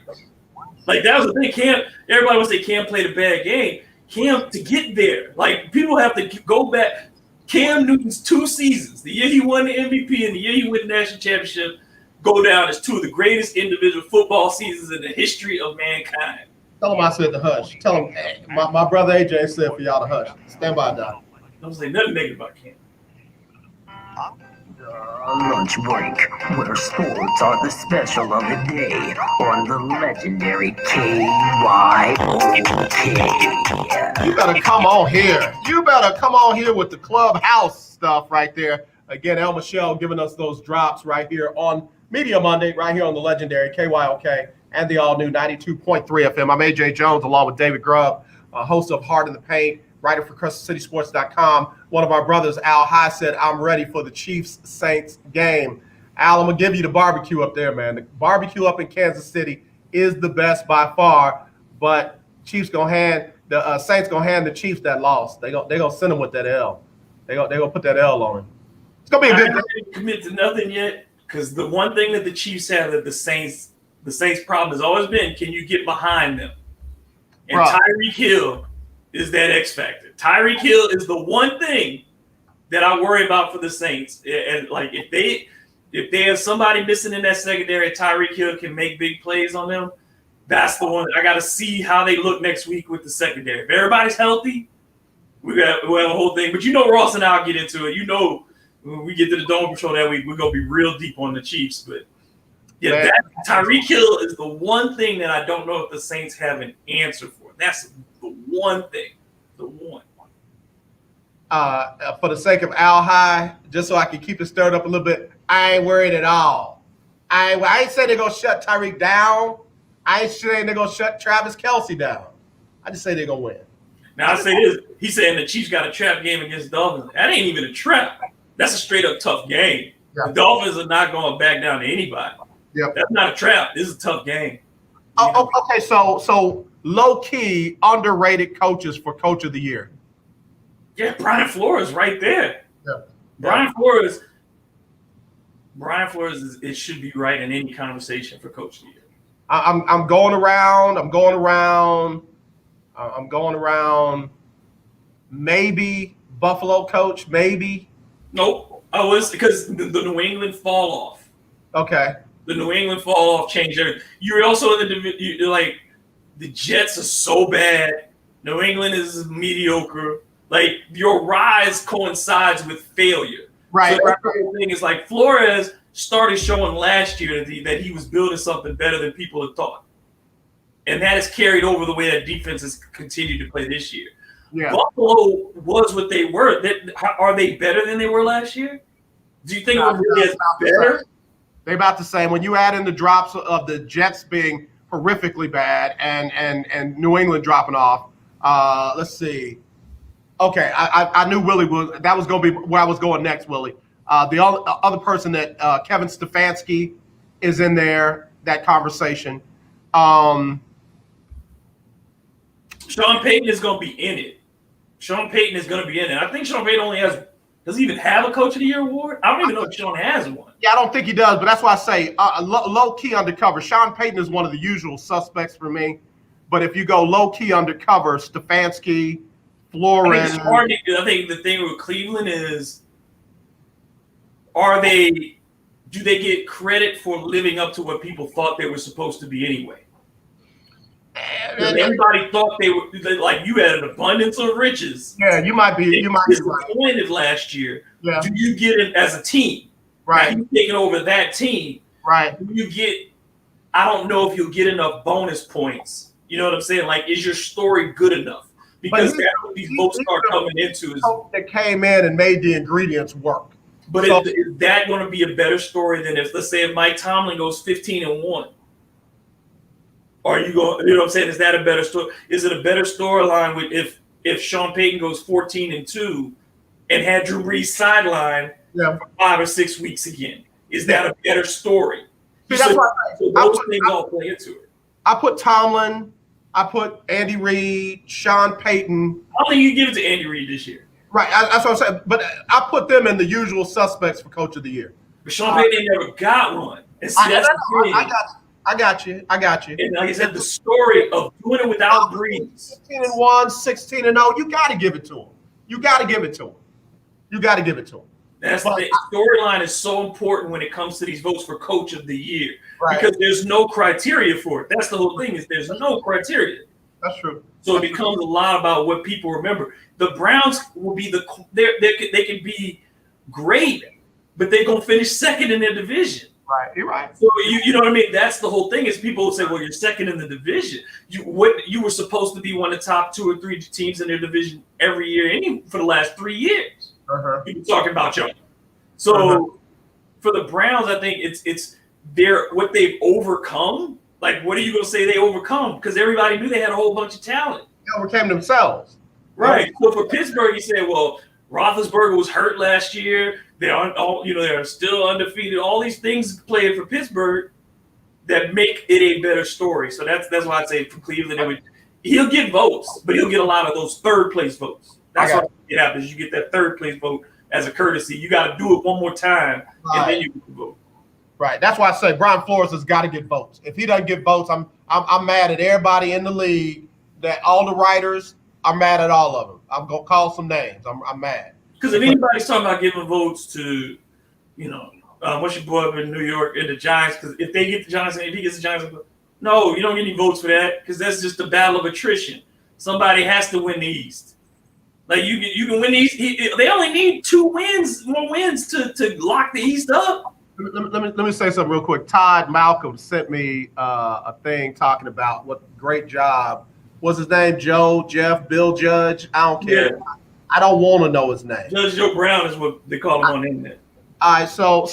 Like that was the thing. Everybody would say Cam played a bad game. Cam, to get there, like people have to go back. Cam Newton's 2 seasons, the year he won the MVP and the year he won the national championship, go down as 2 of the greatest individual football seasons in the history of mankind. Tell him I said to hush. Tell him my brother AJ said for y'all to hush. Stand by, Doc. Don't say nothing negative about Cam. Lunch break, where sports are the special of the day on the legendary KYOK. You better come on here. You better come on here with the clubhouse stuff right there. Again, El Michelle giving us those drops right here on Media Monday, right here on the legendary KYOK and the all-new 92.3 FM. I'm AJ Jones along with David Grubb, host of Heart in the Paint, writer for CrescentCitySports.com. One of our brothers, Al High, said, I'm ready for the Chiefs-Saints game. Al, I'm going to give you the barbecue up there, man. The barbecue up in Kansas City is the best by far, but Saints going to hand the Chiefs that loss. They're going to send them with that L. They're going to put that L on them. It's going to be a good game. I haven't committed to nothing yet because the one thing that the Chiefs have that the Saints problem has always been, can you get behind them? And Tyreek Hill is that X factor. Tyreek Hill is the one thing that I worry about for the Saints. And like if they have somebody missing in that secondary, Tyreek Hill can make big plays on them. That's the one. I got to see how they look next week with the secondary. If everybody's healthy, we'll have a whole thing. But Ross and I'll get into it. When we get to the Dome Patrol that week, we're going to be real deep on the Chiefs. But yeah, Tyreek Hill is the one thing that I don't know if the Saints have an answer for. That's the one thing. The one. For the sake of Al High, just so I can keep it stirred up a little bit, I ain't worried at all. I ain't saying they're going to shut Tyreek down. I ain't saying they're going to shut Travis Kelce down. I just say they're going to win. Now, I say this. He's saying the Chiefs got a trap game against the Dolphins. That ain't even a trap. That's a straight-up tough game. Yeah. The Dolphins are not going back down to anybody. Yep. That's not a trap. This is a tough game. Okay, so low-key underrated coaches for Coach of the Year. Yeah, Brian Flores right there. Yeah. Brian Flores it should be right in any conversation for Coach of the Year. I'm going around. Maybe Buffalo coach, maybe. Nope. Oh, it's because the New England fall off. Okay. The New England fall off changed everything. You're also in the Jets are so bad. New England is mediocre. Like your rise coincides with failure. Right. So the whole thing is like Flores started showing last year that he was building something better than people had thought. And that has carried over the way that defense has continued to play this year. Yeah. Buffalo was what they were. Are they better than they were last year? Do you think it was better? They're about the same. When you add in the drops of the Jets being horrifically bad and New England dropping off, let's see. Okay, I knew Willie was going to be where I was going next, Willie. The other person that Kevin Stefanski is in there, that conversation. Sean Payton is going to be in it. Sean Payton is going to be in it. I think Sean Payton does he even have a Coach of the Year award? I don't even know if Sean has one. Yeah, I don't think he does, but that's why I say low-key undercover. Sean Payton is one of the usual suspects for me. But if you go low-key undercover, Stefanski, Flores. I think the thing with Cleveland is, do they get credit for living up to what people thought they were supposed to be anyway? Everybody thought they were like you had an abundance of riches. Yeah, you might be disappointed last year. Yeah. Do you get it as a team? Right. You taking over that team. Right. Do you get? I don't know if you'll get enough bonus points. You know what I'm saying? Like, is your story good enough? Because that's what these folks start coming into. Is that came in and made the ingredients work. But is that going to be a better story than let's say if Mike Tomlin goes 15-1? Are you going? You know what I'm saying? Is that a better story? Is it a better storyline with if Sean Payton goes 14-2 and had Drew Brees sidelined for 5 or 6 weeks again? Is that a better story? See, that's why those things all play into it. I put Tomlin, I put Andy Reid, Sean Payton. I don't think you give it to Andy Reid this year. Right, that's what I'm saying. But I put them in the usual suspects for Coach of the Year. But Sean Payton never got one. And see, that's the thing. I got you. And like I said, the story of doing it without Brees. 15-1, 16-0, you got to give it to him. You got to give it to him. That's the storyline is so important when it comes to these votes for Coach of the Year. Right. Because there's no criteria for it. That's the whole thing is there's no criteria. That's true. So it becomes a lot about what people remember. The Browns will be they can be great, but they're gonna finish second in their division. Right, you're right. So you know what I mean? That's the whole thing is people will say, well, you're second in the division. You were supposed to be one of the top 2 or 3 teams in their division every year, for the last 3 years. People talking about you. So for the Browns, I think it's what they've overcome. Like, what are you going to say they overcome? Because everybody knew they had a whole bunch of talent. They overcame themselves. Right. So for Pittsburgh, you say, well, Roethlisberger was hurt last year. They are still undefeated. All thing things playing for Pittsburgh that make it a better story. So that's why I'd say for Cleveland, he'll get votes, but he'll get a lot of those third place votes. That's what it happens. You get that third place vote as a courtesy. You got to do it one more time, and then you get the vote. Right. That's why I say Brian Flores has got to get votes. If he doesn't get votes, I'm mad at everybody in the league. That all the writers are mad at all of them. I'm gonna call some names. I'm mad. Because if anybody's talking about giving votes to, what's your boy up in New York in the Giants? Because if they get the Giants, if he gets the Giants, no, you don't get any votes for that because that's just a battle of attrition. Somebody has to win the East. Like you can win the East. They only need more wins to lock the East up. Let me say something real quick. Todd Malcolm sent me a thing talking about what great job. What's his name? Joe, Jeff, Bill Judge. I don't care. Yeah. I don't want to know his name. Judge Joe Brown is what they call him on the internet. All right, so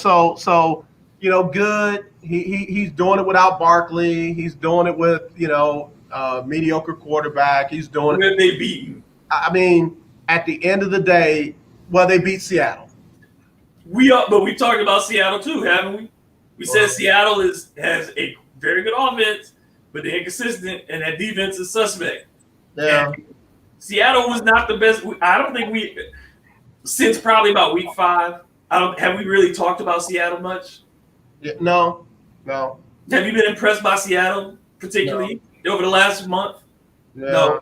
good. He's doing it without Barkley. He's doing it with mediocre quarterback. He's doing it. They beaten. I mean, at the end of the day, they beat Seattle. But we talked about Seattle too, haven't we? We said Seattle has a very good offense, but they're inconsistent, and that defense is suspect. Yeah. And Seattle was not the best. I don't think since probably about week 5. Have we really talked about Seattle much? Yeah, no. Have you been impressed by Seattle, particularly over the last month? Yeah. No.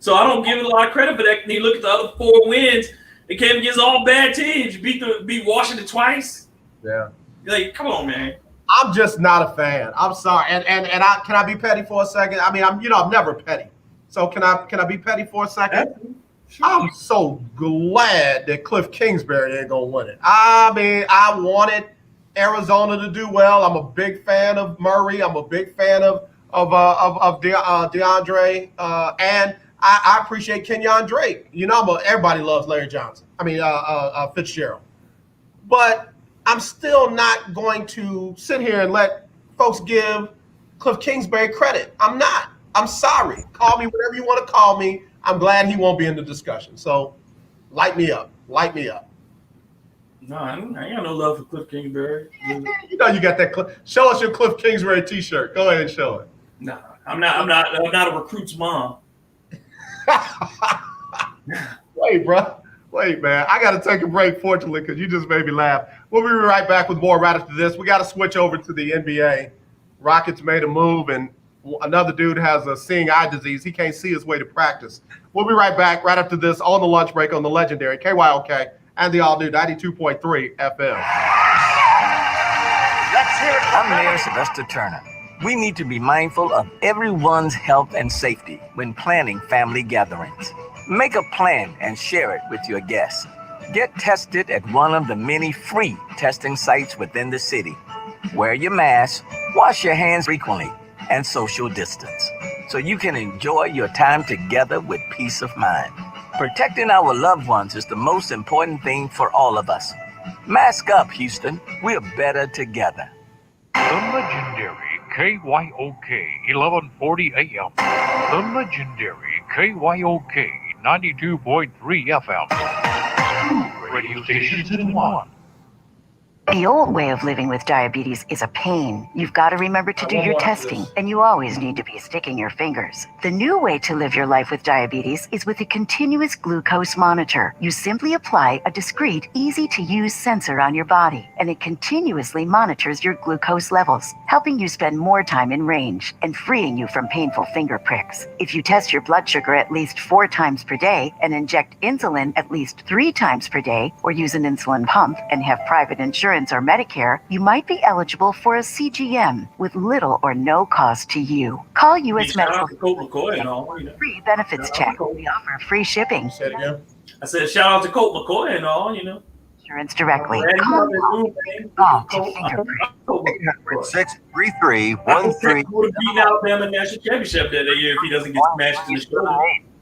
So I don't give it a lot of credit for that. When you look at the other 4 wins, it came against all bad teams. You beat Washington twice. Yeah. Like, come on, man. I'm just not a fan. I'm sorry. And can I be petty for a second? I mean, I'm never petty. So can I be petty for a second? Sure. I'm so glad that Cliff Kingsbury ain't gonna win it. I mean, I wanted Arizona to do well. I'm a big fan of Murray. I'm a big fan of DeAndre, and I appreciate Kenyon Drake. Everybody loves Larry Johnson. I mean, Fitzgerald. But I'm still not going to sit here and let folks give Cliff Kingsbury credit. I'm not. I'm sorry. Call me whatever you want to call me. I'm glad he won't be in the discussion. So, light me up. Light me up. No, I ain't got no love for Cliff Kingsbury. You got that. Show us your Cliff Kingsbury T-shirt. Go ahead and show it. No, I'm not a recruit's mom. Wait, bro. Wait, man. I got to take a break, fortunately, because you just made me laugh. We'll be right back with more right after this. We got to switch over to the NBA. Rockets made a move, and another dude has a seeing eye disease. He can't see his way to practice. We'll be right back right after this on the lunch break on the legendary KYOK and the all-new 92.3 FM. Let's hear it. I'm Mayor Sylvester Turner. We need to be mindful of everyone's health and safety when planning family gatherings. Make a plan and share it with your guests. Get tested at one of the many free testing sites within the city. Wear your mask, wash your hands frequently, and social distance, so you can enjoy your time together with peace of mind. Protecting our loved ones is the most important thing for all of us. Mask up, Houston. We're better together. The legendary KYOK 1140 AM. The legendary KYOK 92.3 FM. 2 radio stations in one. The old way of living with diabetes is a pain. You've got to remember to do your testing, and you always need to be sticking your fingers. The new way to live your life with diabetes is with a continuous glucose monitor. You simply apply a discreet, easy-to-use sensor on your body, and it continuously monitors your glucose levels, helping you spend more time in range and freeing you from painful finger pricks. If you test your blood sugar at least 4 times per day and inject insulin at least 3 times per day, or use an insulin pump and have private insurance or Medicare, you might be eligible for a CGM with little or no cost to you. Call U.S. Medical free benefits check. We offer free shipping. Say it again. I said shout out to Colt McCoy and all, Insurance directly. Call 800-633-13. Would have beaten Alabama national championship that year if he doesn't get smashed in the shoulder.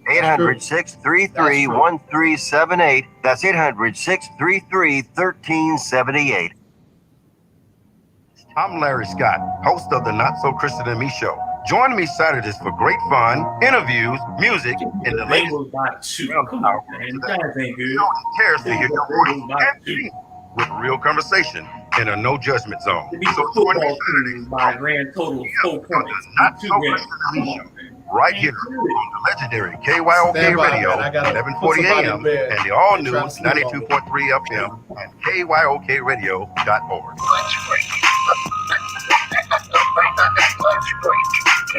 800-633-1378. That's 800-633-1378. I'm Larry Scott, host of the Not So Christian and Me show. Join me Saturdays for great fun, interviews, music, and the latest Come on, man. That ain't good. cares to hear your voice and speak with real conversation in a no judgment zone. So join me Saturdays by a grand total of 4 points. Not So Christian and Me show. Right here on the legendary KYOK Radio, 1140 AM, and the all-new 92.3 FM, and KYOKradio.org.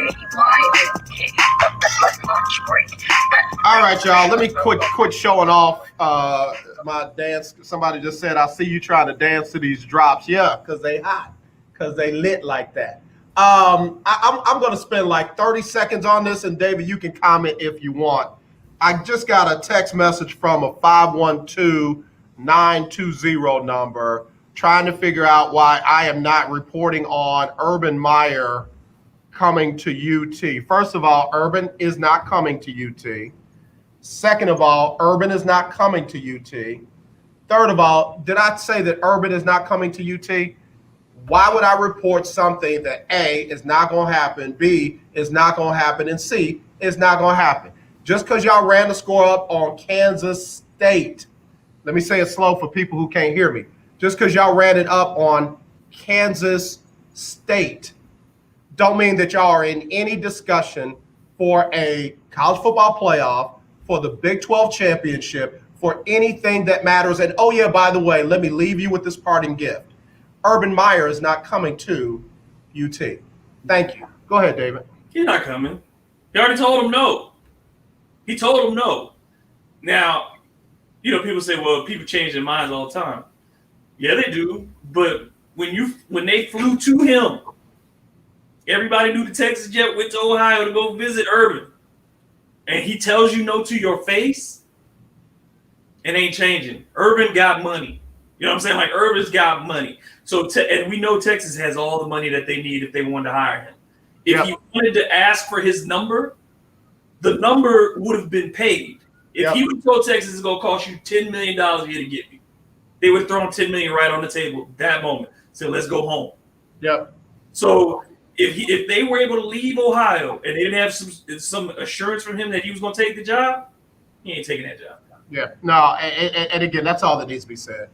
KYOK, the lunch break. All right, y'all. Let me quit showing off my dance. Somebody just said, I see you trying to dance to these drops. Yeah, because they hot. Because they lit like that. I'm going to spend like 30 seconds on this, and David, you can comment if you want. I just got a text message from a 512-920 number trying to figure out why I am not reporting on Urban Meyer coming to UT. First of all, Urban is not coming to UT. Second of all, Urban is not coming to UT. Third of all, did I say that Urban is not coming to UT? Why would I report something that A, is not going to happen, B, is not going to happen, and C, is not going to happen? Just because y'all ran the score up on Kansas State, let me say it slow for people who can't hear me. Just because y'all ran it up on Kansas State, don't mean that y'all are in any discussion for a college football playoff, for the Big 12 championship, for anything that matters. And oh yeah, by the way, let me leave you with this parting gift. Urban Meyer is not coming to UT. Thank you. Go ahead, David. He's not coming. He already told him no. He told him no. Now, people say, well, people change their minds all the time. Yeah, they do. But when they flew to him, everybody knew the Texas Jet went to Ohio to go visit Urban. And he tells you no to your face, it ain't changing. Urban got money. You know what I'm saying? Like, Urban's got money. So, and we know Texas has all the money that they need if they wanted to hire him. If he wanted to ask for his number, the number would have been paid. If he would have told Texas it's going to cost you $10 million a year to get me, they would have thrown $10 million right on the table that moment. So let's go home. Yep. So if they were able to leave Ohio and they didn't have some assurance from him that he was going to take the job, he ain't taking that job. Yeah. No, and again, that's all that needs to be said.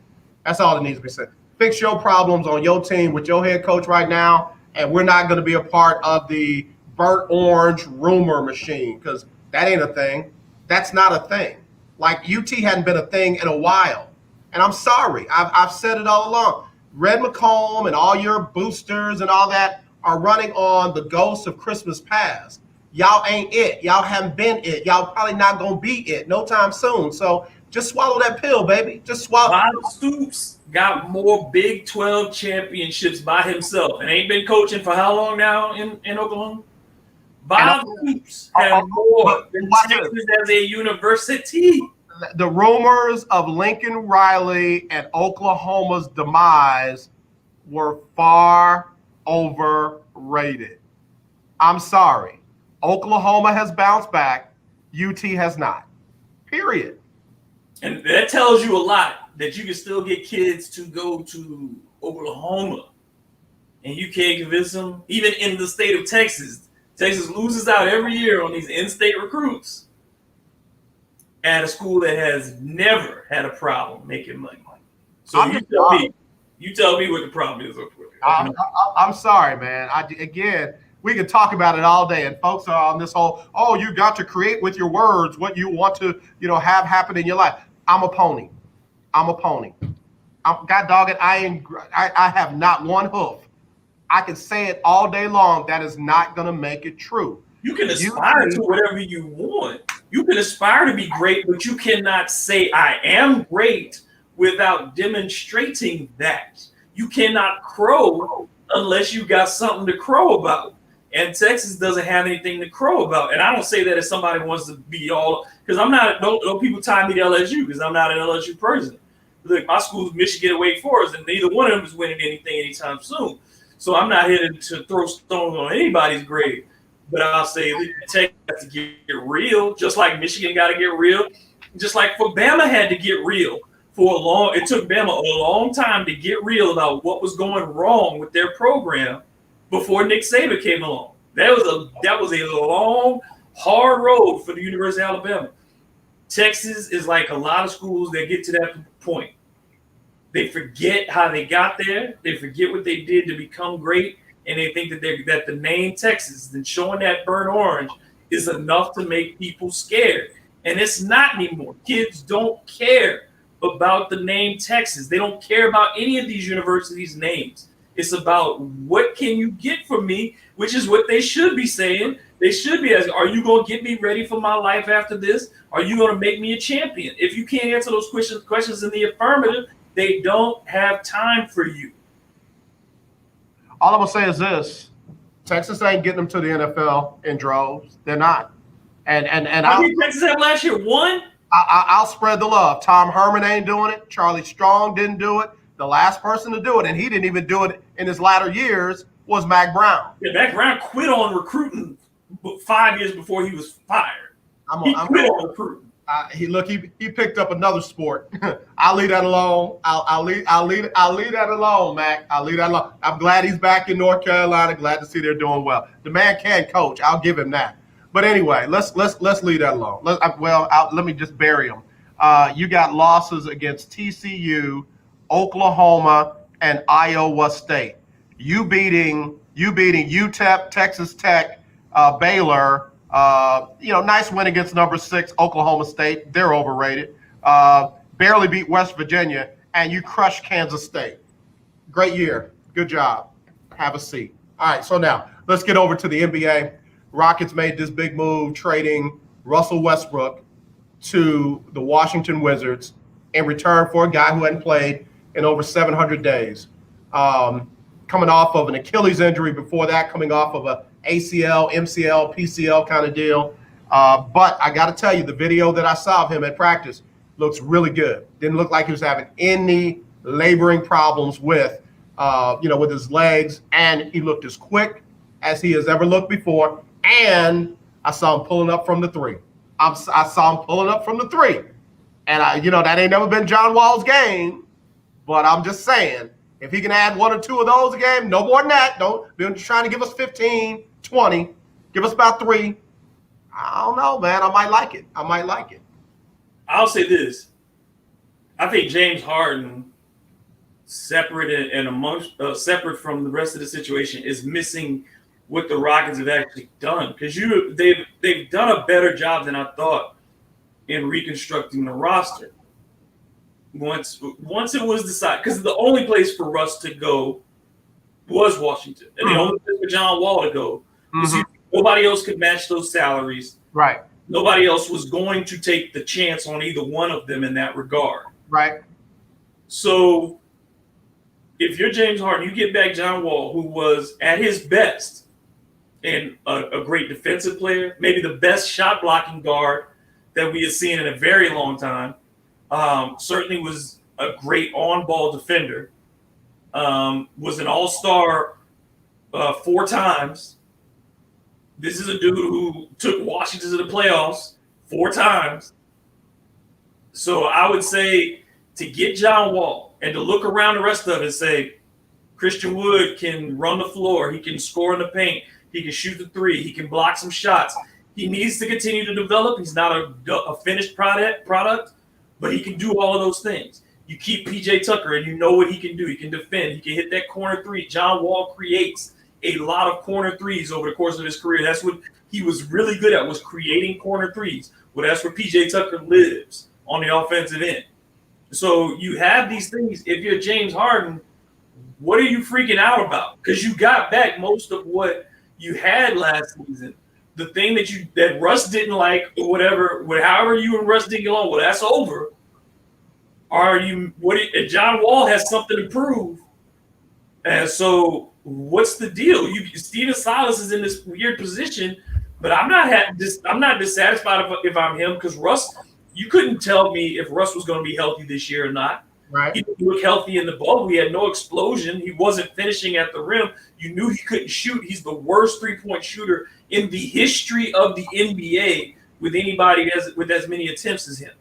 That's all that needs to be said. Fix your problems on your team with your head coach right now, and we're not going to be a part of the burnt orange rumor machine, because that ain't a thing. That's not a thing. Like, UT hadn't been a thing in a while. And I'm sorry. I've said it all along. Red McComb and all your boosters and all that are running on the ghosts of Christmas past. Y'all ain't it. Y'all haven't been it. Y'all probably not going to be it no time soon. So just swallow that pill, baby. Just swallow. Bob Stoops got more Big 12 championships by himself and ain't been coaching for how long now in Oklahoma? Bob Stoops had more than Texas as a university. The rumors of Lincoln Riley and Oklahoma's demise were far overrated. I'm sorry. Oklahoma has bounced back. UT has not. Period. And that tells you a lot, that you can still get kids to go to Oklahoma. And you can't convince them, even in the state of Texas. Texas loses out every year on these in-state recruits at a school that has never had a problem making money. So you tell me what the problem is. I'm sorry, man. Again, we can talk about it all day, and folks are on this whole, you got to create with your words what you want to, have happen in your life. I'm a pony. God dog it, I have not one hoof. I can say it all day long. That is not going to make it true. You can aspire to whatever you want. You can aspire to be great, but you cannot say I am great without demonstrating that. You cannot crow unless you got something to crow about. And Texas doesn't have anything to crow about. And I don't say that if somebody wants to be all, because I'm not, don't people tie me to LSU because I'm not an LSU person. Look, my school's Michigan and Wake Forest, and neither one of them is winning anything anytime soon. So I'm not here to throw stones on anybody's grave. But I'll say Texas has to get real, just like Michigan got to get real, just like for Bama had to get real for a long. It took Bama a long time to get real about what was going wrong with their program before Nick Saban came along. That was a long, hard road for the University of Alabama. Texas is like a lot of schools that get to that point. They forget how they got there. They forget what they did to become great. And they think that the name Texas and showing that burnt orange is enough to make people scared. And it's not anymore. Kids don't care about the name Texas. They don't care about any of these universities' names. It's about what can you get from me, which is what they should be saying. They should be asking, are you going to get me ready for my life after this? Are you going to make me a champion? If you can't answer those questions in the affirmative, they don't have time for you. All I'm going to say is this. Texas ain't getting them to the NFL in droves. They're not. And how many Texas have last year? One? I'll spread the love. Tom Herman ain't doing it. Charlie Strong didn't do it. The last person to do it, and he didn't even do it in his latter years, was Mac Brown. Yeah, Mac Brown quit on recruiting 5 years before he was fired. He quit on recruiting. He picked up another sport. I'll leave that alone. I'll leave that alone, Mac. I'll leave that alone. I'm glad he's back in North Carolina. Glad to see they're doing well. The man can coach. I'll give him that. But anyway, let's leave that alone. Let me just bury him. You got losses against TCU, Oklahoma, and Iowa State. You beating UTEP, Texas Tech, Baylor. Nice win against number 6 Oklahoma State. They're overrated. Barely beat West Virginia, and you crushed Kansas State. Great year. Good job. Have a seat. All right, so now let's get over to the NBA. Rockets made this big move, trading Russell Westbrook to the Washington Wizards in return for a guy who hadn't played in over 700 days. Coming off of an Achilles injury before that, coming off of a ACL, MCL, PCL kind of deal. But I got to tell you, the video that I saw of him at practice looks really good. Didn't look like he was having any laboring problems with his legs. And he looked as quick as he has ever looked before. And I saw him pulling up from the three. I saw him pulling up from the three. And, that ain't never been John Wall's game. But I'm just saying, if he can add 1 or 2 of those a game, no more than that. Don't be trying to give us 15, 20. Give us about 3. I don't know, man. I might like it. I'll say this. I think James Harden, separate from the rest of the situation, is missing what the Rockets have actually done, because they've done a better job than I thought in reconstructing the roster. Once it was decided, because the only place for Russ to go was Washington, and the only place for John Wall to go. Nobody else could match those salaries. Right. Nobody else was going to take the chance on either one of them in that regard. Right. So if you're James Harden, you get back John Wall, who was at his best and a great defensive player, maybe the best shot blocking guard that we have seen in a very long time. Certainly was a great on-ball defender. Was an all-star 4 times. This is a dude who took Washington to the playoffs 4 times. So I would say to get John Wall and to look around the rest of it and say, Christian Wood can run the floor. He can score in the paint. He can shoot the 3. He can block some shots. He needs to continue to develop. He's not a finished product, but he can do all of those things. You keep PJ Tucker, and you know what he can do. He can defend. He can hit that corner 3. John Wall creates a lot of corner 3s over the course of his career. That's what he was really good at, was creating corner 3s. Well, that's where PJ Tucker lives, on the offensive end. So you have these things. If you're James Harden, what are you freaking out about? Because you got back most of what you had last season. The thing that Russ didn't like, or whatever, however you and Russ didn't get along, well, that's over. John Wall has something to prove. And so what's the deal? Steven Silas is in this weird position, but I'm not dissatisfied if I'm him, because Russ, you couldn't tell me if Russ was going to be healthy this year or not. Right. He looked healthy in the bubble. He had no explosion. He wasn't finishing at the rim. You knew he couldn't shoot. He's the worst 3-point shooter in the history of the NBA with anybody with as many attempts as him.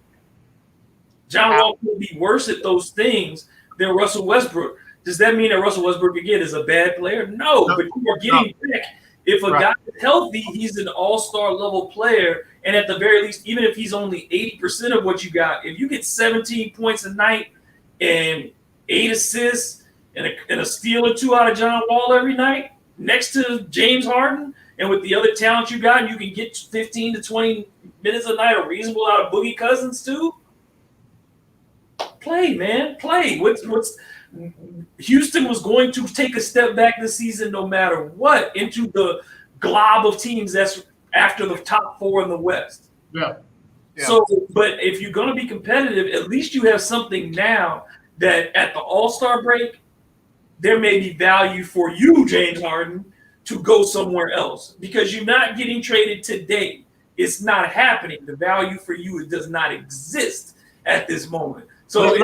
John Wall could be worse at those things than Russell Westbrook. Does that mean that Russell Westbrook, again, is a bad player? No, but you are getting back. If a guy is healthy, he's an all-star level player. And at the very least, even if he's only 80% of what you got, if you get 17 points a night and 8 assists and a steal or 2 out of John Wall every night next to James Harden, and with the other talent you got, you can get 15 to 20 minutes a night or reasonable out of Boogie Cousins too. Play, man. Play. What's Houston was going to take a step back this season no matter what into the glob of teams that's after the top 4 in the West. Yeah. So, but if you're going to be competitive, at least you have something now that at the All-Star break, there may be value for you, James Harden, to go somewhere else because you're not getting traded today. It's not happening. The value for you does not exist at this moment. So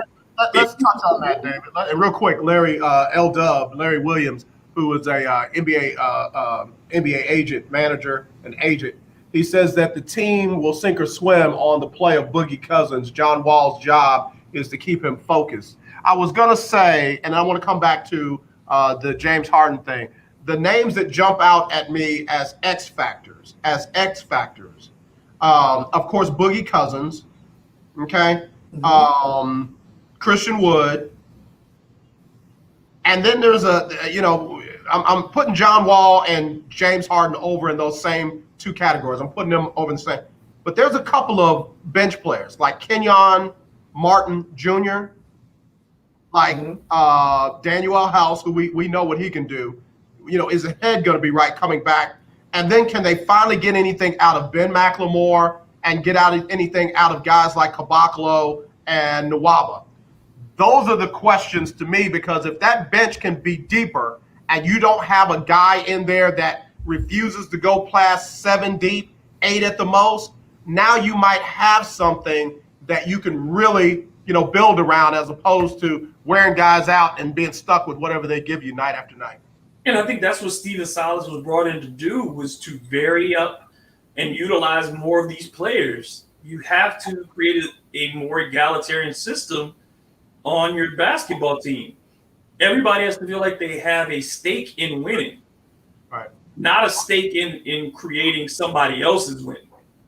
let's touch on that, David. And real quick, Larry Larry Williams, who is a NBA agent, manager, and agent. He says that the team will sink or swim on the play of Boogie Cousins. John Wall's job is to keep him focused. I was going to say, and I want to come back to the James Harden thing, the names that jump out at me as X factors. Of course, Boogie Cousins, okay? Christian Wood. And then there's I'm putting John Wall and James Harden over in those same 2 categories. I'm putting them over in the same. But there's a couple of bench players like Kenyon Martin Jr., like Daniel House, who we know what he can do. Is the head going to be right coming back? And then can they finally get anything out of Ben McLemore and get anything out of guys like Kabaklo and Nwaba? Those are the questions to me, because if that bench can be deeper and you don't have a guy in there that refuses to go past 7 deep, 8 at the most, now you might have something that you can really, build around, as opposed to wearing guys out and being stuck with whatever they give you night after night. And I think that's what Steven Silas was brought in to do, was to vary up and utilize more of these players. You have to create a more egalitarian system on your basketball team. Everybody has to feel like they have a stake in winning, right? Not a stake in creating somebody else's win.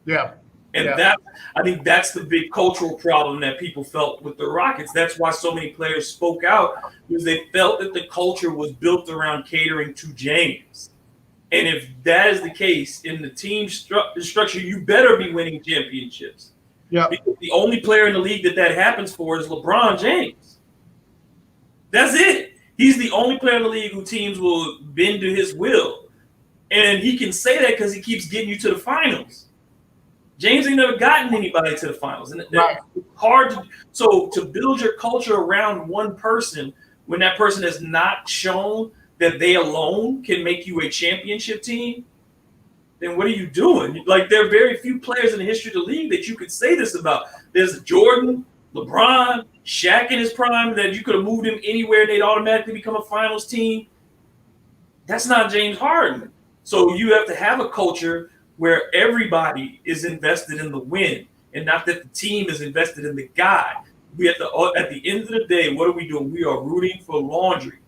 Yeah. And I think that's the big cultural problem that people felt with the Rockets. That's why so many players spoke out, because they felt that the culture was built around catering to James. And if that is the case in the team structure, you better be winning championships. Yeah. Because the only player in the league that happens for is LeBron James. That's it. He's the only player in the league who teams will bend to his will. And he can say that because he keeps getting you to the finals. James ain't never gotten anybody to the finals. And right. It's hard to build your culture around one person when that person has not shown that they alone can make you a championship team, then what are you doing? Like, there are very few players in the history of the league that you could say this about. There's Jordan, LeBron, Shaq in his prime, that you could have moved him anywhere and they'd automatically become a finals team. That's not James Harden. So you have to have a culture where everybody is invested in the win, and not that the team is invested in the guy. We have to, at the end of the day, what are we doing? We are rooting for laundry.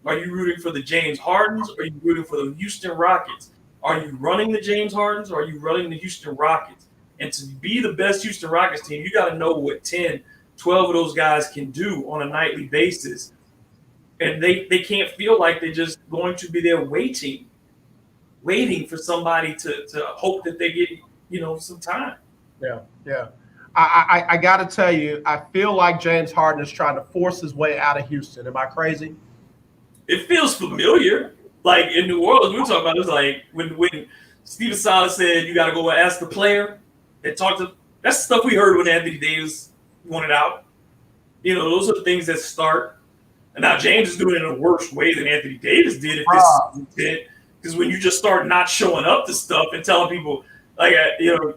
Are you rooting for the James Hardens, or are you rooting for the Houston Rockets? Are you running the James Hardens, or are you running the Houston Rockets? And to be the best Houston Rockets team, you got to know what 10, 12 of those guys can do on a nightly basis. And they can't feel like they're just going to be there waiting for somebody to hope that they get, some time. Yeah. I got to tell you, I feel like James Harden is trying to force his way out of Houston. Am I crazy? It feels familiar. Like in New Orleans, we were talking about, it was like when Steven Silas said you got to go ask the player and talk to. That's the stuff we heard when Anthony Davis wanted out. Those are the things that start. And now James is doing it in a worse way than Anthony Davis did, if this is intent. Because when you just start not showing up to stuff and telling people, like,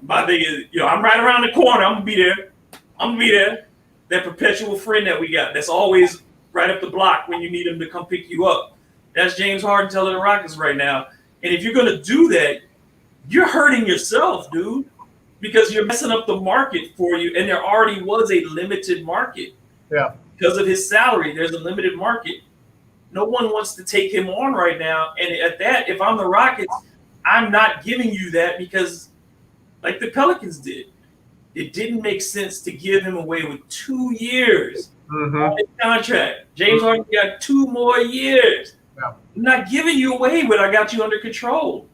my thing is, I'm right around the corner. I'm going to be there. That perpetual friend that we got that's always right up the block when you need him to come pick you up. That's James Harden telling the Rockets right now. And if you're going to do that, you're hurting yourself, dude, because you're messing up the market for you. And there already was a limited market. Yeah. Because of his salary, there's a limited market. No one wants to take him on right now. And at that, if I'm the Rockets, I'm not giving you that because, like the Pelicans did, it didn't make sense to give him away with 2 years on his contract. James Harden got 2 more years. Yeah. I'm not giving you away when I got you under control.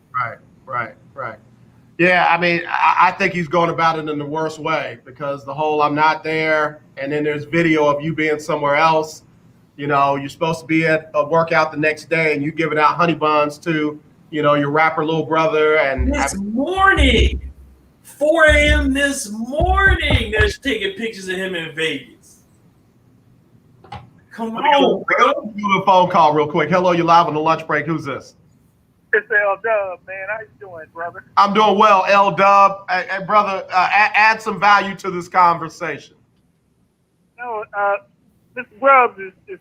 Right. Yeah, I mean, I think he's going about it in the worst way because the whole I'm not there, and then there's video of you being somewhere else. You know, you're supposed to be at a workout the next day, and you giving out honey buns to, your rapper little brother. And This morning, 4 a.m. this morning, they're taking pictures of him in Vegas. Come on, bro. Do a phone call real quick. Hello, you're live on the lunch break. Who's this? It's L Dub, man. How you doing, brother? I'm doing well, L Dub. Hey, brother, add some value to this conversation. No, Mr. Grubbs is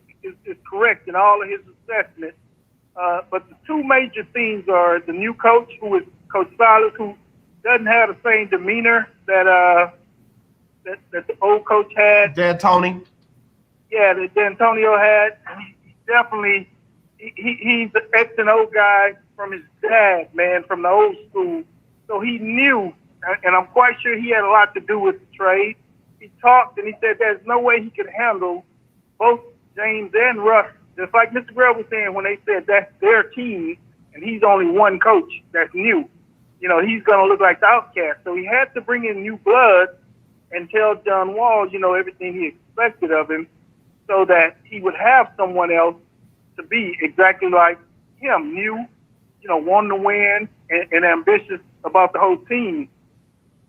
correct in all of his assessments. But the two major themes are the new coach, who is Coach Silas, who doesn't have the same demeanor that the old coach had. D'Antoni. Yeah, that D'Antonio had. He definitely he's the X and O guy from his dad, man, from the old school. So he knew, and I'm quite sure he had a lot to do with the trade. He talked and he said there's no way he could handle both James and Russ. Just like Mr. Grell was saying when they said that's their team and he's only one coach that's new. He's going to look like the outcast. So he had to bring in new blood and tell John Wall, everything he expected of him so that he would have someone else to be exactly like him, new, wanting to win and ambitious about the whole team.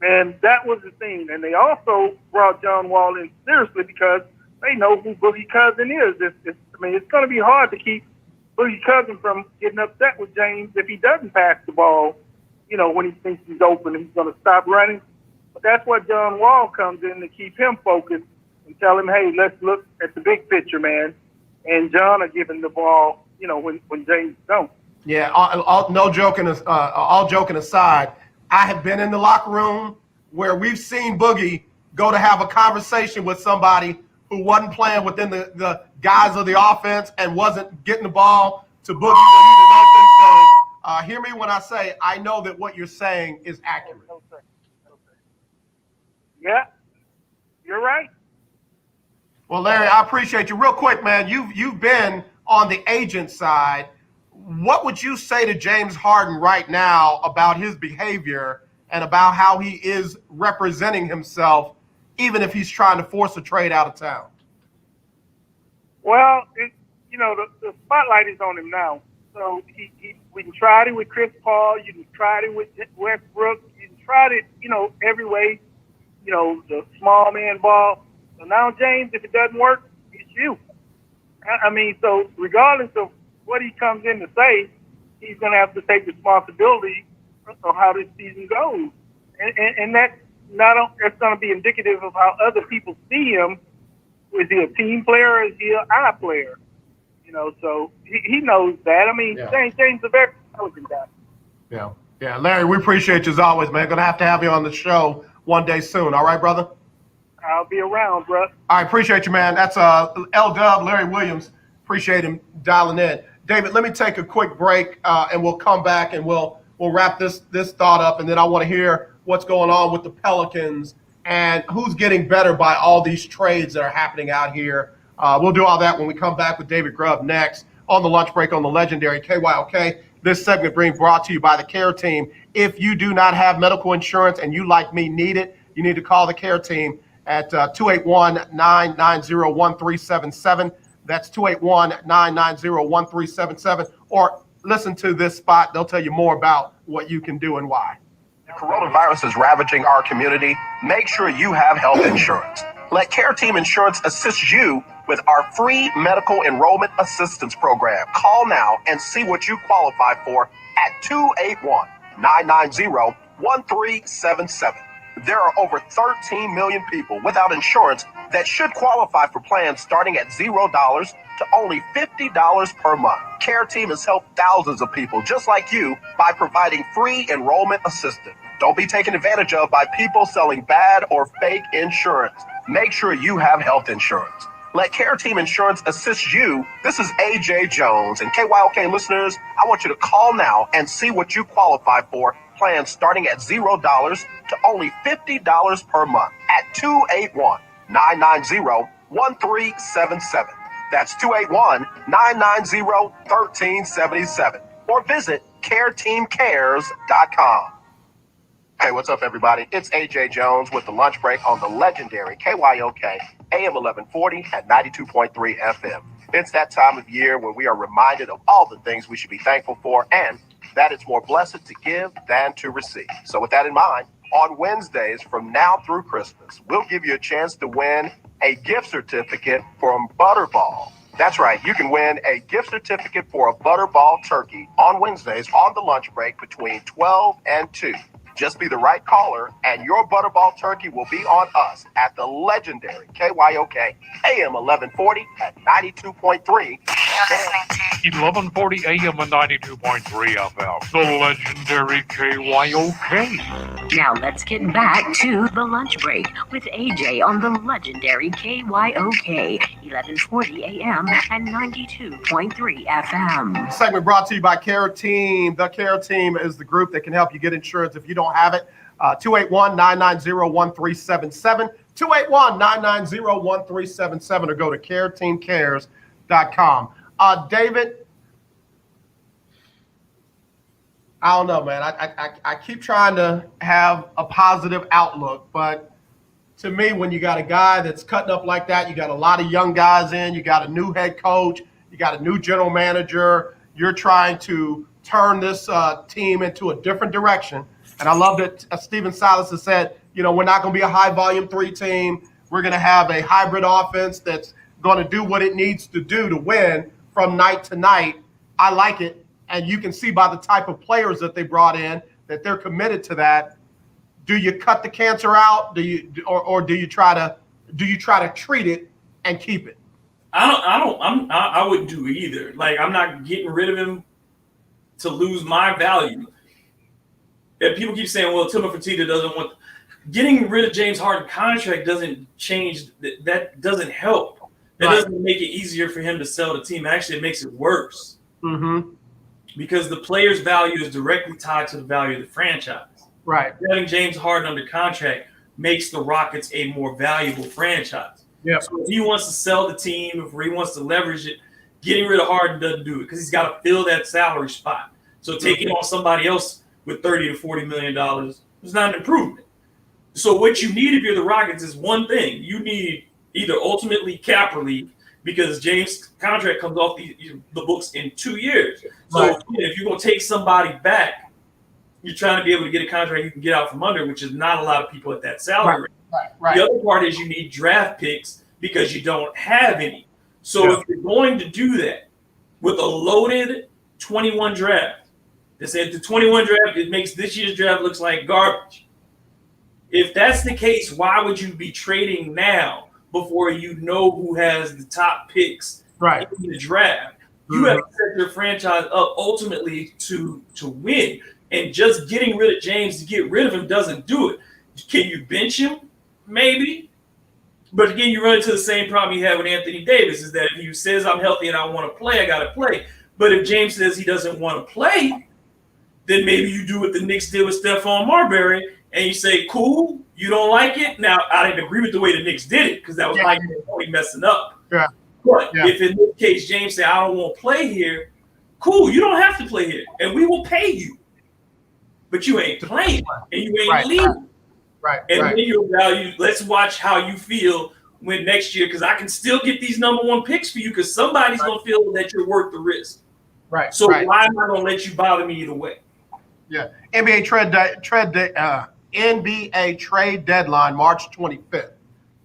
And that was the thing. And they also brought John Wall in seriously because they know who Boogie Cousin is. It's going to be hard to keep Boogie Cousin from getting upset with James if he doesn't pass the ball, when he thinks he's open and he's going to stop running. But that's where John Wall comes in to keep him focused and tell him, hey, let's look at the big picture, man. And John are giving the ball, when James don't. Yeah, all joking aside, I have been in the locker room where we've seen Boogie go to have a conversation with somebody who wasn't playing within the guys of the offense and wasn't getting the ball to Boogie when he was open. So hear me when I say I know that what you're saying is accurate. Yeah, you're right. Well, Larry, I appreciate you. Real quick, man, you've been on the agent side. What would you say to James Harden right now about his behavior and about how he is representing himself, even if he's trying to force a trade out of town? Well, the spotlight is on him now. So we can try it with Chris Paul. You can try it with Westbrook. You can try it, every way, the small man ball. So now, James, if it doesn't work, it's you. So regardless of what he comes in to say, he's going to have to take responsibility of how this season goes. And that's going to be indicative of how other people see him. Is he a team player or is he an eye player? So he knows that. James is a very intelligent guy. Yeah, Larry, we appreciate you as always, man. Going to have you on the show one day soon. All right, brother? I'll be around, bro. I appreciate you, man. That's L-Dub, Larry Williams. Appreciate him dialing in. David, let me take a quick break, and we'll come back and we'll wrap this thought up, and then I want to hear what's going on with the Pelicans and who's getting better by all these trades that are happening out here. We'll do all that when we come back with David Grubb next on the lunch break on the legendary KYOK. This segment being brought to you by the Care Team. If you do not have medical insurance and you, like me, need it, you need to call the Care Team at 281-990-1377. That's 281-990-1377. Or listen to this spot. They'll tell you more about what you can do and why. The coronavirus is ravaging our community. Make sure you have health insurance. Let Care Team Insurance assist you with our free medical enrollment assistance program. Call now and see what you qualify for at 281-990-1377. There are over 13 million people without insurance that should qualify for plans starting at $0 to only $50 per month. Care Team has helped thousands of people just like you by providing free enrollment assistance. Don't be taken advantage of by people selling bad or fake insurance. Make sure you have health insurance. Let Care Team Insurance assist you. This is AJ Jones, and KYOK listeners, I want you to call now and see what you qualify for. Plans starting at $0 to only $50 per month at 281-990-1377. That's 281-990-1377. Or visit careteamcares.com. Hey, what's up, everybody? It's AJ Jones with the lunch break on the legendary KYOK AM 1140 at 92.3 FM. It's that time of year when we are reminded of all the things we should be thankful for and that it's more blessed to give than to receive. So with that in mind, on Wednesdays from now through Christmas, we'll give you a chance to win a gift certificate from Butterball. That's right, you can win a gift certificate for a Butterball turkey on Wednesdays on the lunch break between 12 and 2. Just be the right caller, and your Butterball turkey will be on us at the legendary KYOK AM 1140 at 92.3. You're listening to 1140 AM and 92.3 FM. The legendary KYOK. Now let's get back to the lunch break with AJ on the legendary KYOK 1140 AM and 92.3 FM. Segment brought to you by Care Team. The Care Team is the group that can help you get insurance if you don't have it. 281-990-1377. 281-990-1377 or go to careteamcares.com. David, I don't know, man. I keep trying to have a positive outlook, but to me, when you got a guy that's cutting up like that, you got a lot of young guys in, you got a new head coach, you got a new general manager, you're trying to turn this team into a different direction. And I love that Stephen Silas has said, you know, we're not going to be a high-volume 3 team. We're going to have a hybrid offense that's going to do what it needs to do to win from night to night. I like it. And you can see by the type of players that they brought in that they're committed to that. Do you cut the cancer out? Do you try to treat it and keep it? I wouldn't do either. Like, I'm not getting rid of him to lose my value. And people keep saying, well, Timo Fertitta doesn't want. Getting rid of James Harden contract doesn't change. That doesn't help. That doesn't make it easier for him to sell the team. Actually, it makes it worse. Mm-hmm. Because the player's value is directly tied to the value of the franchise. Right. Having James Harden under contract makes the Rockets a more valuable franchise. Yeah. So if he wants to sell the team, if he wants to leverage it, getting rid of Harden doesn't do it because he's got to fill that salary spot. So taking on somebody else with $30 to $40 million is not an improvement. So what you need if you're the Rockets is one thing. You need either ultimately cap relief because James' contract comes off the books in 2 years. So if you're going to take somebody back, you're trying to be able to get a contract you can get out from under, which is not a lot of people at that salary rate. Right. The other part is you need draft picks because you don't have any. So if you're going to do that with a loaded 21 draft, they said the 21 draft, it makes this year's draft looks like garbage. If that's the case, why would you be trading now before you know who has the top picks in the draft? You have to set your franchise up ultimately to win. And just getting rid of James to get rid of him doesn't do it. Can you bench him? Maybe. But again, you run into the same problem you had with Anthony Davis, is that if he says I'm healthy and I want to play, I got to play. But if James says he doesn't want to play, then maybe you do what the Knicks did with Stephon Marbury and you say, cool, you don't like it? Now, I didn't agree with the way the Knicks did it because that was Mike D'Antoni messing up. Yeah. But if in this case James said, I don't want to play here, cool, you don't have to play here. And we will pay you. But you ain't playing and you ain't leaving. And then your value, let's watch how you feel when next year, because I can still get these number 1 picks for you because somebody's going to feel that you're worth the risk. So why am I going to let you bother me either way? Yeah. NBA trade deadline March 25th.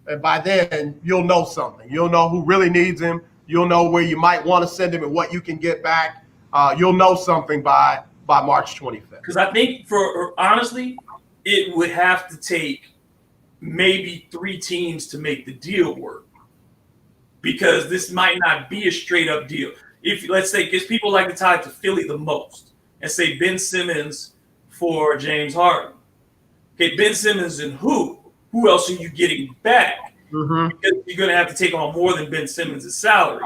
And by then, you'll know something. You'll know who really needs him. You'll know where you might want to send him and what you can get back. You'll know something by March 25th. Because I think, honestly, it would have to take maybe 3 teams to make the deal work. Because this might not be a straight up deal. If let's say, because people like to tie it to Philly the most and say Ben Simmons for James Harden. Okay, Ben Simmons and who? Who else are you getting back? Because you're going to have to take on more than Ben Simmons' salary.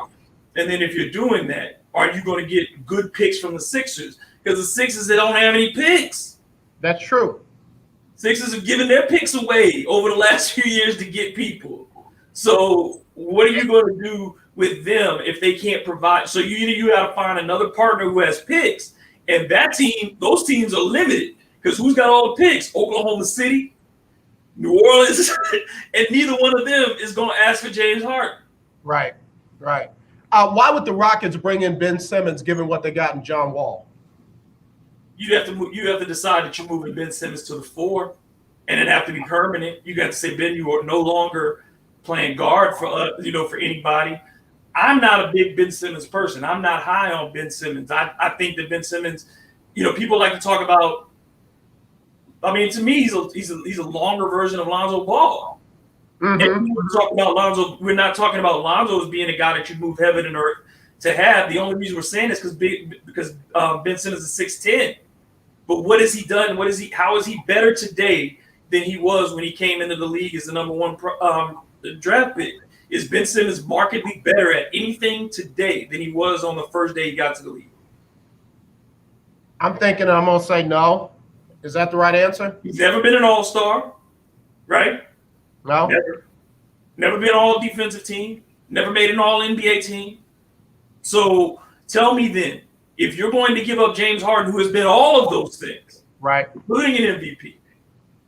And then if you're doing that, are you going to get good picks from the Sixers? Because the Sixers, they don't have any picks. That's true. Sixers have given their picks away over the last few years to get people. So what are you going to do with them if they can't provide? So you got to find another partner who has picks. And that team, those teams are limited Because who's got all the picks? Oklahoma City, New Orleans, and neither one of them is going to ask for James Harden. Right. Why would the Rockets bring in Ben Simmons given what they got in John Wall? You have to decide that you're moving Ben Simmons to the 4, and it have to be permanent. You got to say, Ben, you are no longer playing guard for for anybody. I'm not a big Ben Simmons person. I'm not high on Ben Simmons. I think that Ben Simmons, people like to talk about. I mean, to me, he's a longer version of Lonzo Ball. Mm-hmm. And we're talking about Lonzo. We're not talking about Lonzo as being a guy that you move heaven and earth to have. The only reason we're saying this because Ben Simmons is 6'10". But what has he done? How is he better today than he was when he came into the league as the number 1 draft pick? Is Ben Simmons markedly better at anything today than he was on the first day he got to the league? I'm thinking I'm going to say no. Is that the right answer? He's never been an all-star, right? No. Never been all defensive team. Never made an all NBA team. So tell me then, if you're going to give up James Harden, who has been all of those things, right, including an MVP,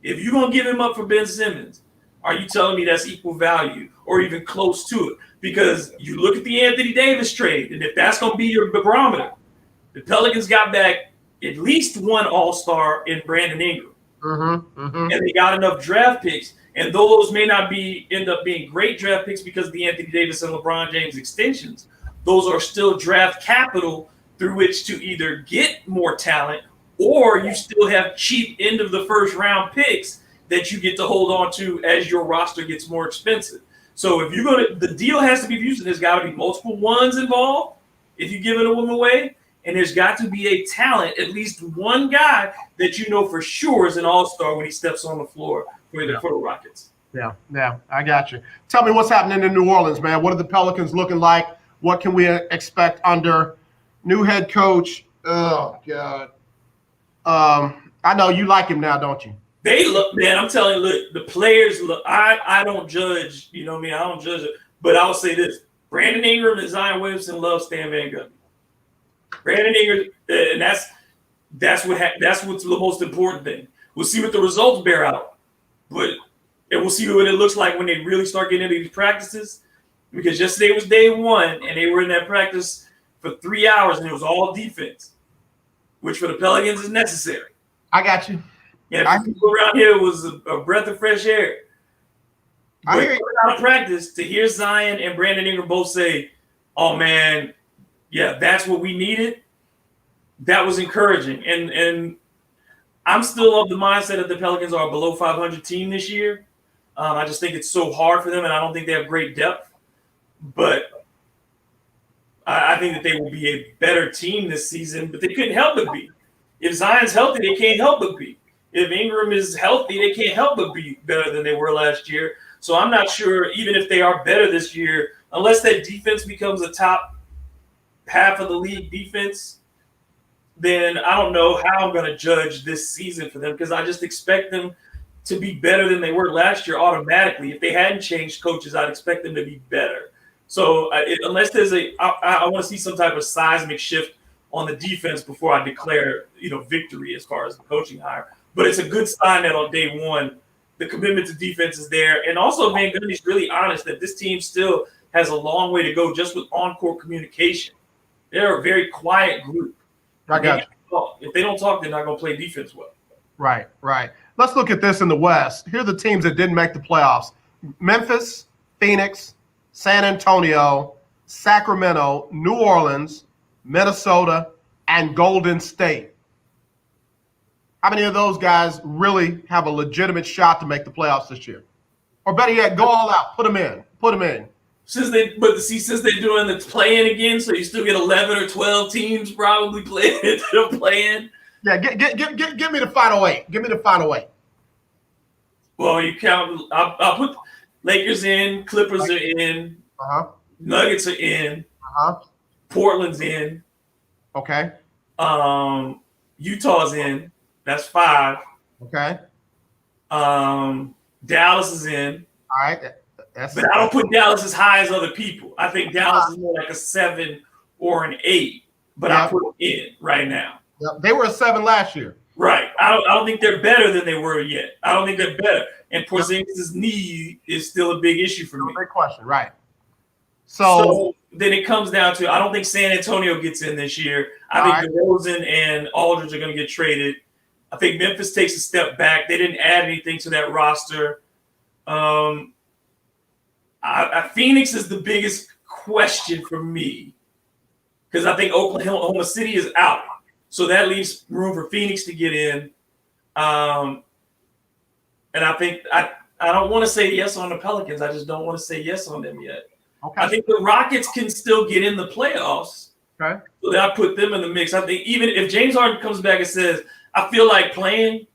if you're going to give him up for Ben Simmons, are you telling me that's equal value or even close to it? Because you look at the Anthony Davis trade, and if that's going to be your barometer, the Pelicans got back at least one all-star in Brandon Ingram. And they got enough draft picks. And though those may not end up being great draft picks because of the Anthony Davis and LeBron James extensions, those are still draft capital through which to either get more talent or you still have cheap end of the first round picks that you get to hold on to as your roster gets more expensive. So if you're going to, the deal has to be used, there's got to be multiple ones involved if you're giving a woman away. And there's got to be a talent, at least one guy that you know for sure is an all-star when he steps on the floor for the Rockets. Yeah, I got you. Tell me what's happening in New Orleans, man. What are the Pelicans looking like? What can we expect under new head coach? Oh, God. I know you like him now, don't you? They look, man, I'm telling you, look, the players look, I don't judge, I don't judge it. But I'll say this, Brandon Ingram and Zion Williamson love Stan Van Gundy. Brandon Ingram, and that's what's the most important thing. We'll see what the results bear out, and we'll see what it looks like when they really start getting into these practices. Because yesterday was day 1, and they were in that practice for 3 hours, and it was all defense, which for the Pelicans is necessary. I got you. Yeah, people around here was a breath of fresh air. I hear you. Out of practice to hear Zion and Brandon Ingram both say, "Oh man, yeah, that's what we needed." That was encouraging, and I'm still of the mindset that the Pelicans are a below 500 team this year. I just think it's so hard for them, and I don't think they have great depth. But I think that they will be a better team this season. But they couldn't help but be. If Zion's healthy, they can't help but be. If Ingram is healthy, they can't help but be better than they were last year. So I'm not sure, even if they are better this year, unless that defense becomes a top half of the league defense, then I don't know how I'm going to judge this season for them, because I just expect them to be better than they were last year automatically. If they hadn't changed coaches, I'd expect them to be better. So unless there's I want to see some type of seismic shift on the defense before I declare, victory as far as the coaching hire. But it's a good sign that on day 1, the commitment to defense is there. And also Van Gundy's really honest that this team still has a long way to go just with on-court communication. They're a very quiet group. I got you. If they don't talk, they're not going to play defense well. Right. Let's look at this in the West. Here are the teams that didn't make the playoffs. Memphis, Phoenix, San Antonio, Sacramento, New Orleans, Minnesota, and Golden State. How many of those guys really have a legitimate shot to make the playoffs this year? Or better yet, go all out. Put them in. Since they're doing the play-in again, so you still get 11 or 12 teams probably playing the play-in. Yeah, give me the final 8. Give me the final 8. Well, you count. I'll put Lakers in, Clippers are in, Nuggets are in, Portland's in. Okay. Utah's in. That's 5. Okay. Dallas is in. All right. But I don't put Dallas as high as other people. I think Dallas is more like a 7 or an 8. But I put them in right now. Yep. They were a 7 last year. Right. I don't think they're better than they were yet. I don't think they're better. And Porzingis' knee is still a big issue for me. Great question. Right. So then it comes down to I don't think San Antonio gets in this year. I think DeRozan and Aldridge are going to get traded. I think Memphis takes a step back. They didn't add anything to that roster. Phoenix is the biggest question for me because I think Oklahoma City is out. So that leaves room for Phoenix to get in. And I think I don't want to say yes on the Pelicans. I just don't want to say yes on them yet. Okay. I think the Rockets can still get in the playoffs. Okay. So that I put them in the mix. I think even if James Harden comes back and says, I feel like playing,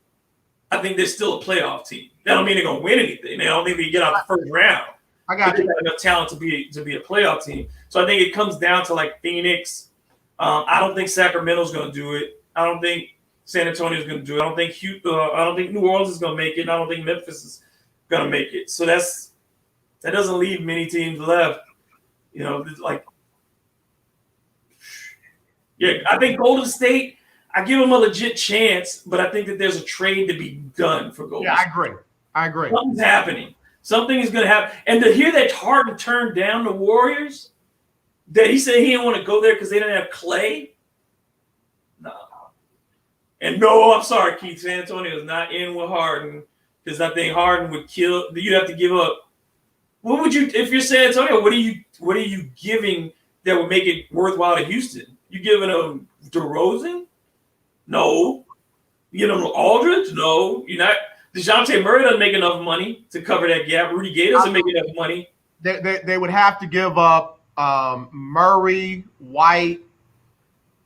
I think they're still a playoff team. That don't mean they're gonna win anything. They don't think they get out the first round. I got you. They got enough talent to be a playoff team. So I think it comes down to like Phoenix. I don't think Sacramento's gonna do it. I don't think San Antonio's gonna do it. I don't think New Orleans is gonna make it. And I don't think Memphis is gonna make it. So that doesn't leave many teams left. You know, like I think Golden State. I give them a legit chance, but I think that there's a trade to be done for Golden State. I agree. Something's happening. Something is going to happen. And to hear that Harden turned down the Warriors, that he said he didn't want to go there because they didn't have Clay. No. And no, I'm sorry, Keith. San Antonio is not in with Harden because I think Harden would kill. You'd have to give up. What would you, if you're San Antonio? What are you giving that would make it worthwhile to Houston? You giving them DeRozan? No. You give them Aldridge? No. You're not. DeJounte Murray doesn't make enough money to cover that gap. Rudy Gay doesn't make enough money. They would have to give up Murray, White,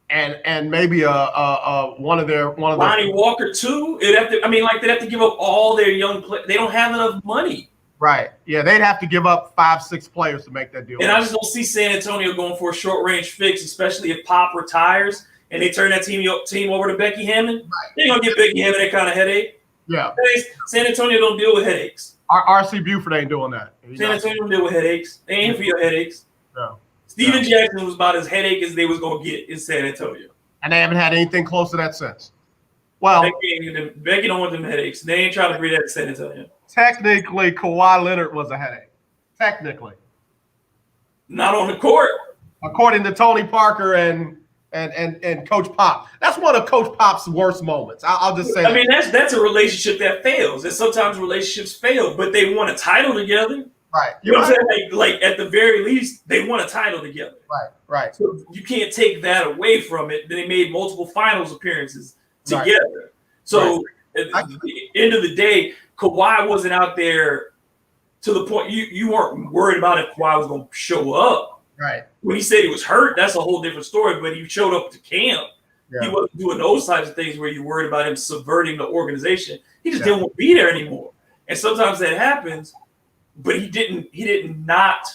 and maybe one of Lonnie Walker too. They'd have to give up all their young players. They don't have enough money. Right. Yeah, they'd have to give up 5-6 players to make that deal. And I just don't see San Antonio going for a short range fix, especially if Pop retires and they turn that team over to Becky Hammond. Right. They're gonna give Becky Hammond that kind of headache. Yeah. San Antonio don't deal with headaches. R.C. Buford ain't doing that. San Antonio don't deal with headaches. They ain't for your headaches. No. Steven Jackson was about as headache as they was going to get in San Antonio. And they haven't had anything close to that since. Well, Becky don't want them headaches. They ain't trying to bring that to San Antonio. Technically, Kawhi Leonard was a headache. Technically. Not on the court. According to Tony Parker and Coach Pop. That's one of Coach Pop's worst moments. I'll just say I mean, that's a relationship that fails. And sometimes relationships fail, but they won a title together. Right. You know what I'm saying? Like at the very least, they won a title together. Right. So you can't take that away from it. They made multiple finals appearances together. Right. So at the end of the day, Kawhi wasn't out there to the point you weren't worried about if Kawhi was going to show up. Right. When he said he was hurt, that's a whole different story. But he showed up to camp. Yeah. He wasn't doing those types of things where you're worried about him subverting the organization. He just didn't want to be there anymore. And sometimes that happens, but he didn't not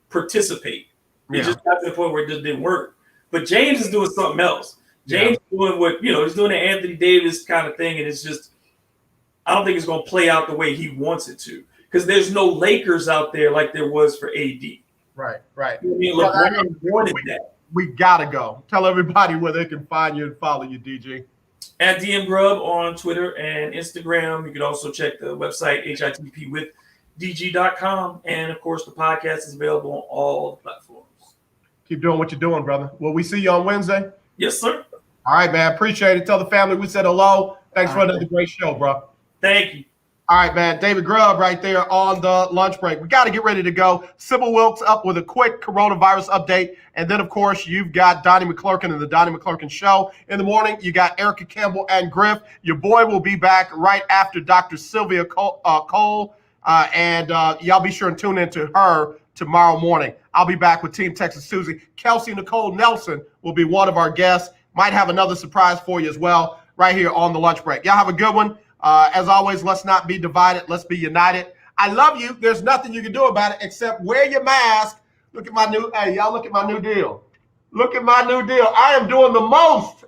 participate. He just got to the point where it just didn't work. But James is doing something else. James is doing what, he's doing the Anthony Davis kind of thing. And it's just, I don't think it's going to play out the way he wants it to. Because there's no Lakers out there like there was for AD. Right. We gotta go. Tell everybody where they can find you and follow you, DG. At DM Grub on Twitter and Instagram. You can also check the website hitpwithdg.com, and of course the podcast is available on all the platforms. Keep doing what you're doing, brother. Will we see you on Wednesday? Yes, sir. All right, man. Appreciate it. Tell the family we said hello. Thanks for another great show, bro. Thank you. All right, man. David Grubb right there on the lunch break. We got to get ready to go. Sybil Wilkes up with a quick coronavirus update. And then, of course, you've got Donnie McClurkin and the Donnie McClurkin Show. In the morning, you got Erica Campbell and Griff. Your boy will be back right after Dr. Sylvia Cole. And y'all be sure and tune in to her tomorrow morning. I'll be back with Team Texas Susie. Kelsey Nicole Nelson will be one of our guests. Might have another surprise for you as well right here on the lunch break. Y'all have a good one. As always, let's not be divided. Let's be united. I love you. There's nothing you can do about it except wear your mask. Look at my new, y'all look at my new deal. Look at my new deal. I am doing the most.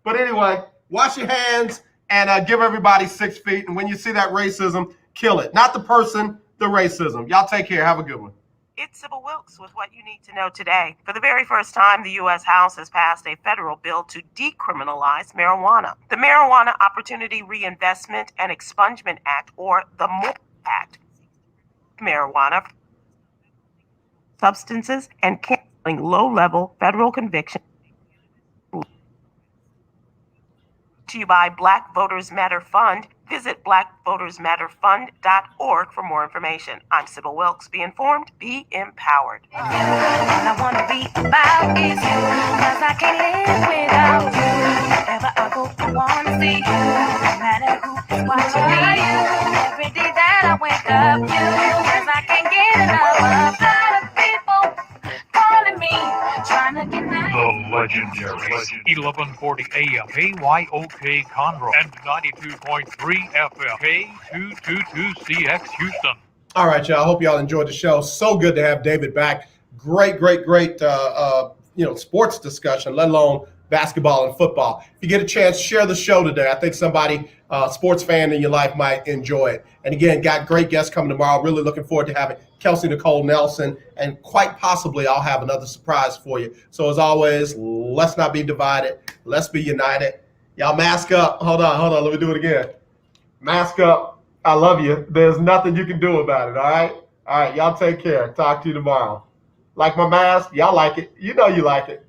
But anyway, wash your hands and give everybody 6 feet. And when you see that racism, kill it. Not the person, the racism. Y'all take care. Have a good one. It's Sybil Wilkes with what you need to know today. For the very first time, the U.S. House has passed a federal bill to decriminalize marijuana. The Marijuana Opportunity Reinvestment and Expungement Act, or the MORE Act, marijuana substances and canceling low-level federal convictions. To you by Black Voters Matter Fund. Visit blackvotersmatterfund.org for more information. I'm Sybil Wilkes. Be informed, be empowered. All I want to be about is you, 'cause I can't live without you. Wherever I go, I want to see you, no matter who's watching me. Every day that I wake up, you, 'cause I can't get enough of a lot of people calling me, trying to get that. The legendary 1140 AM KYOK Conroe and 92.3 FM K222CX Houston. All right, y'all. I hope y'all enjoyed the show. So good to have David back. Great, sports discussion, let alone basketball and football. If you get a chance, share the show today. I think somebody, sports fan in your life, might enjoy it. And again, got great guests coming tomorrow. Really looking forward to having Kelsey Nicole Nelson, and quite possibly I'll have another surprise for you. So as always, let's not be divided. Let's be united. Y'all mask up. Hold on. Let me do it again. Mask up. I love you. There's nothing you can do about it, all right? All right, y'all take care. Talk to you tomorrow. Like my mask? Y'all like it. You know you like it.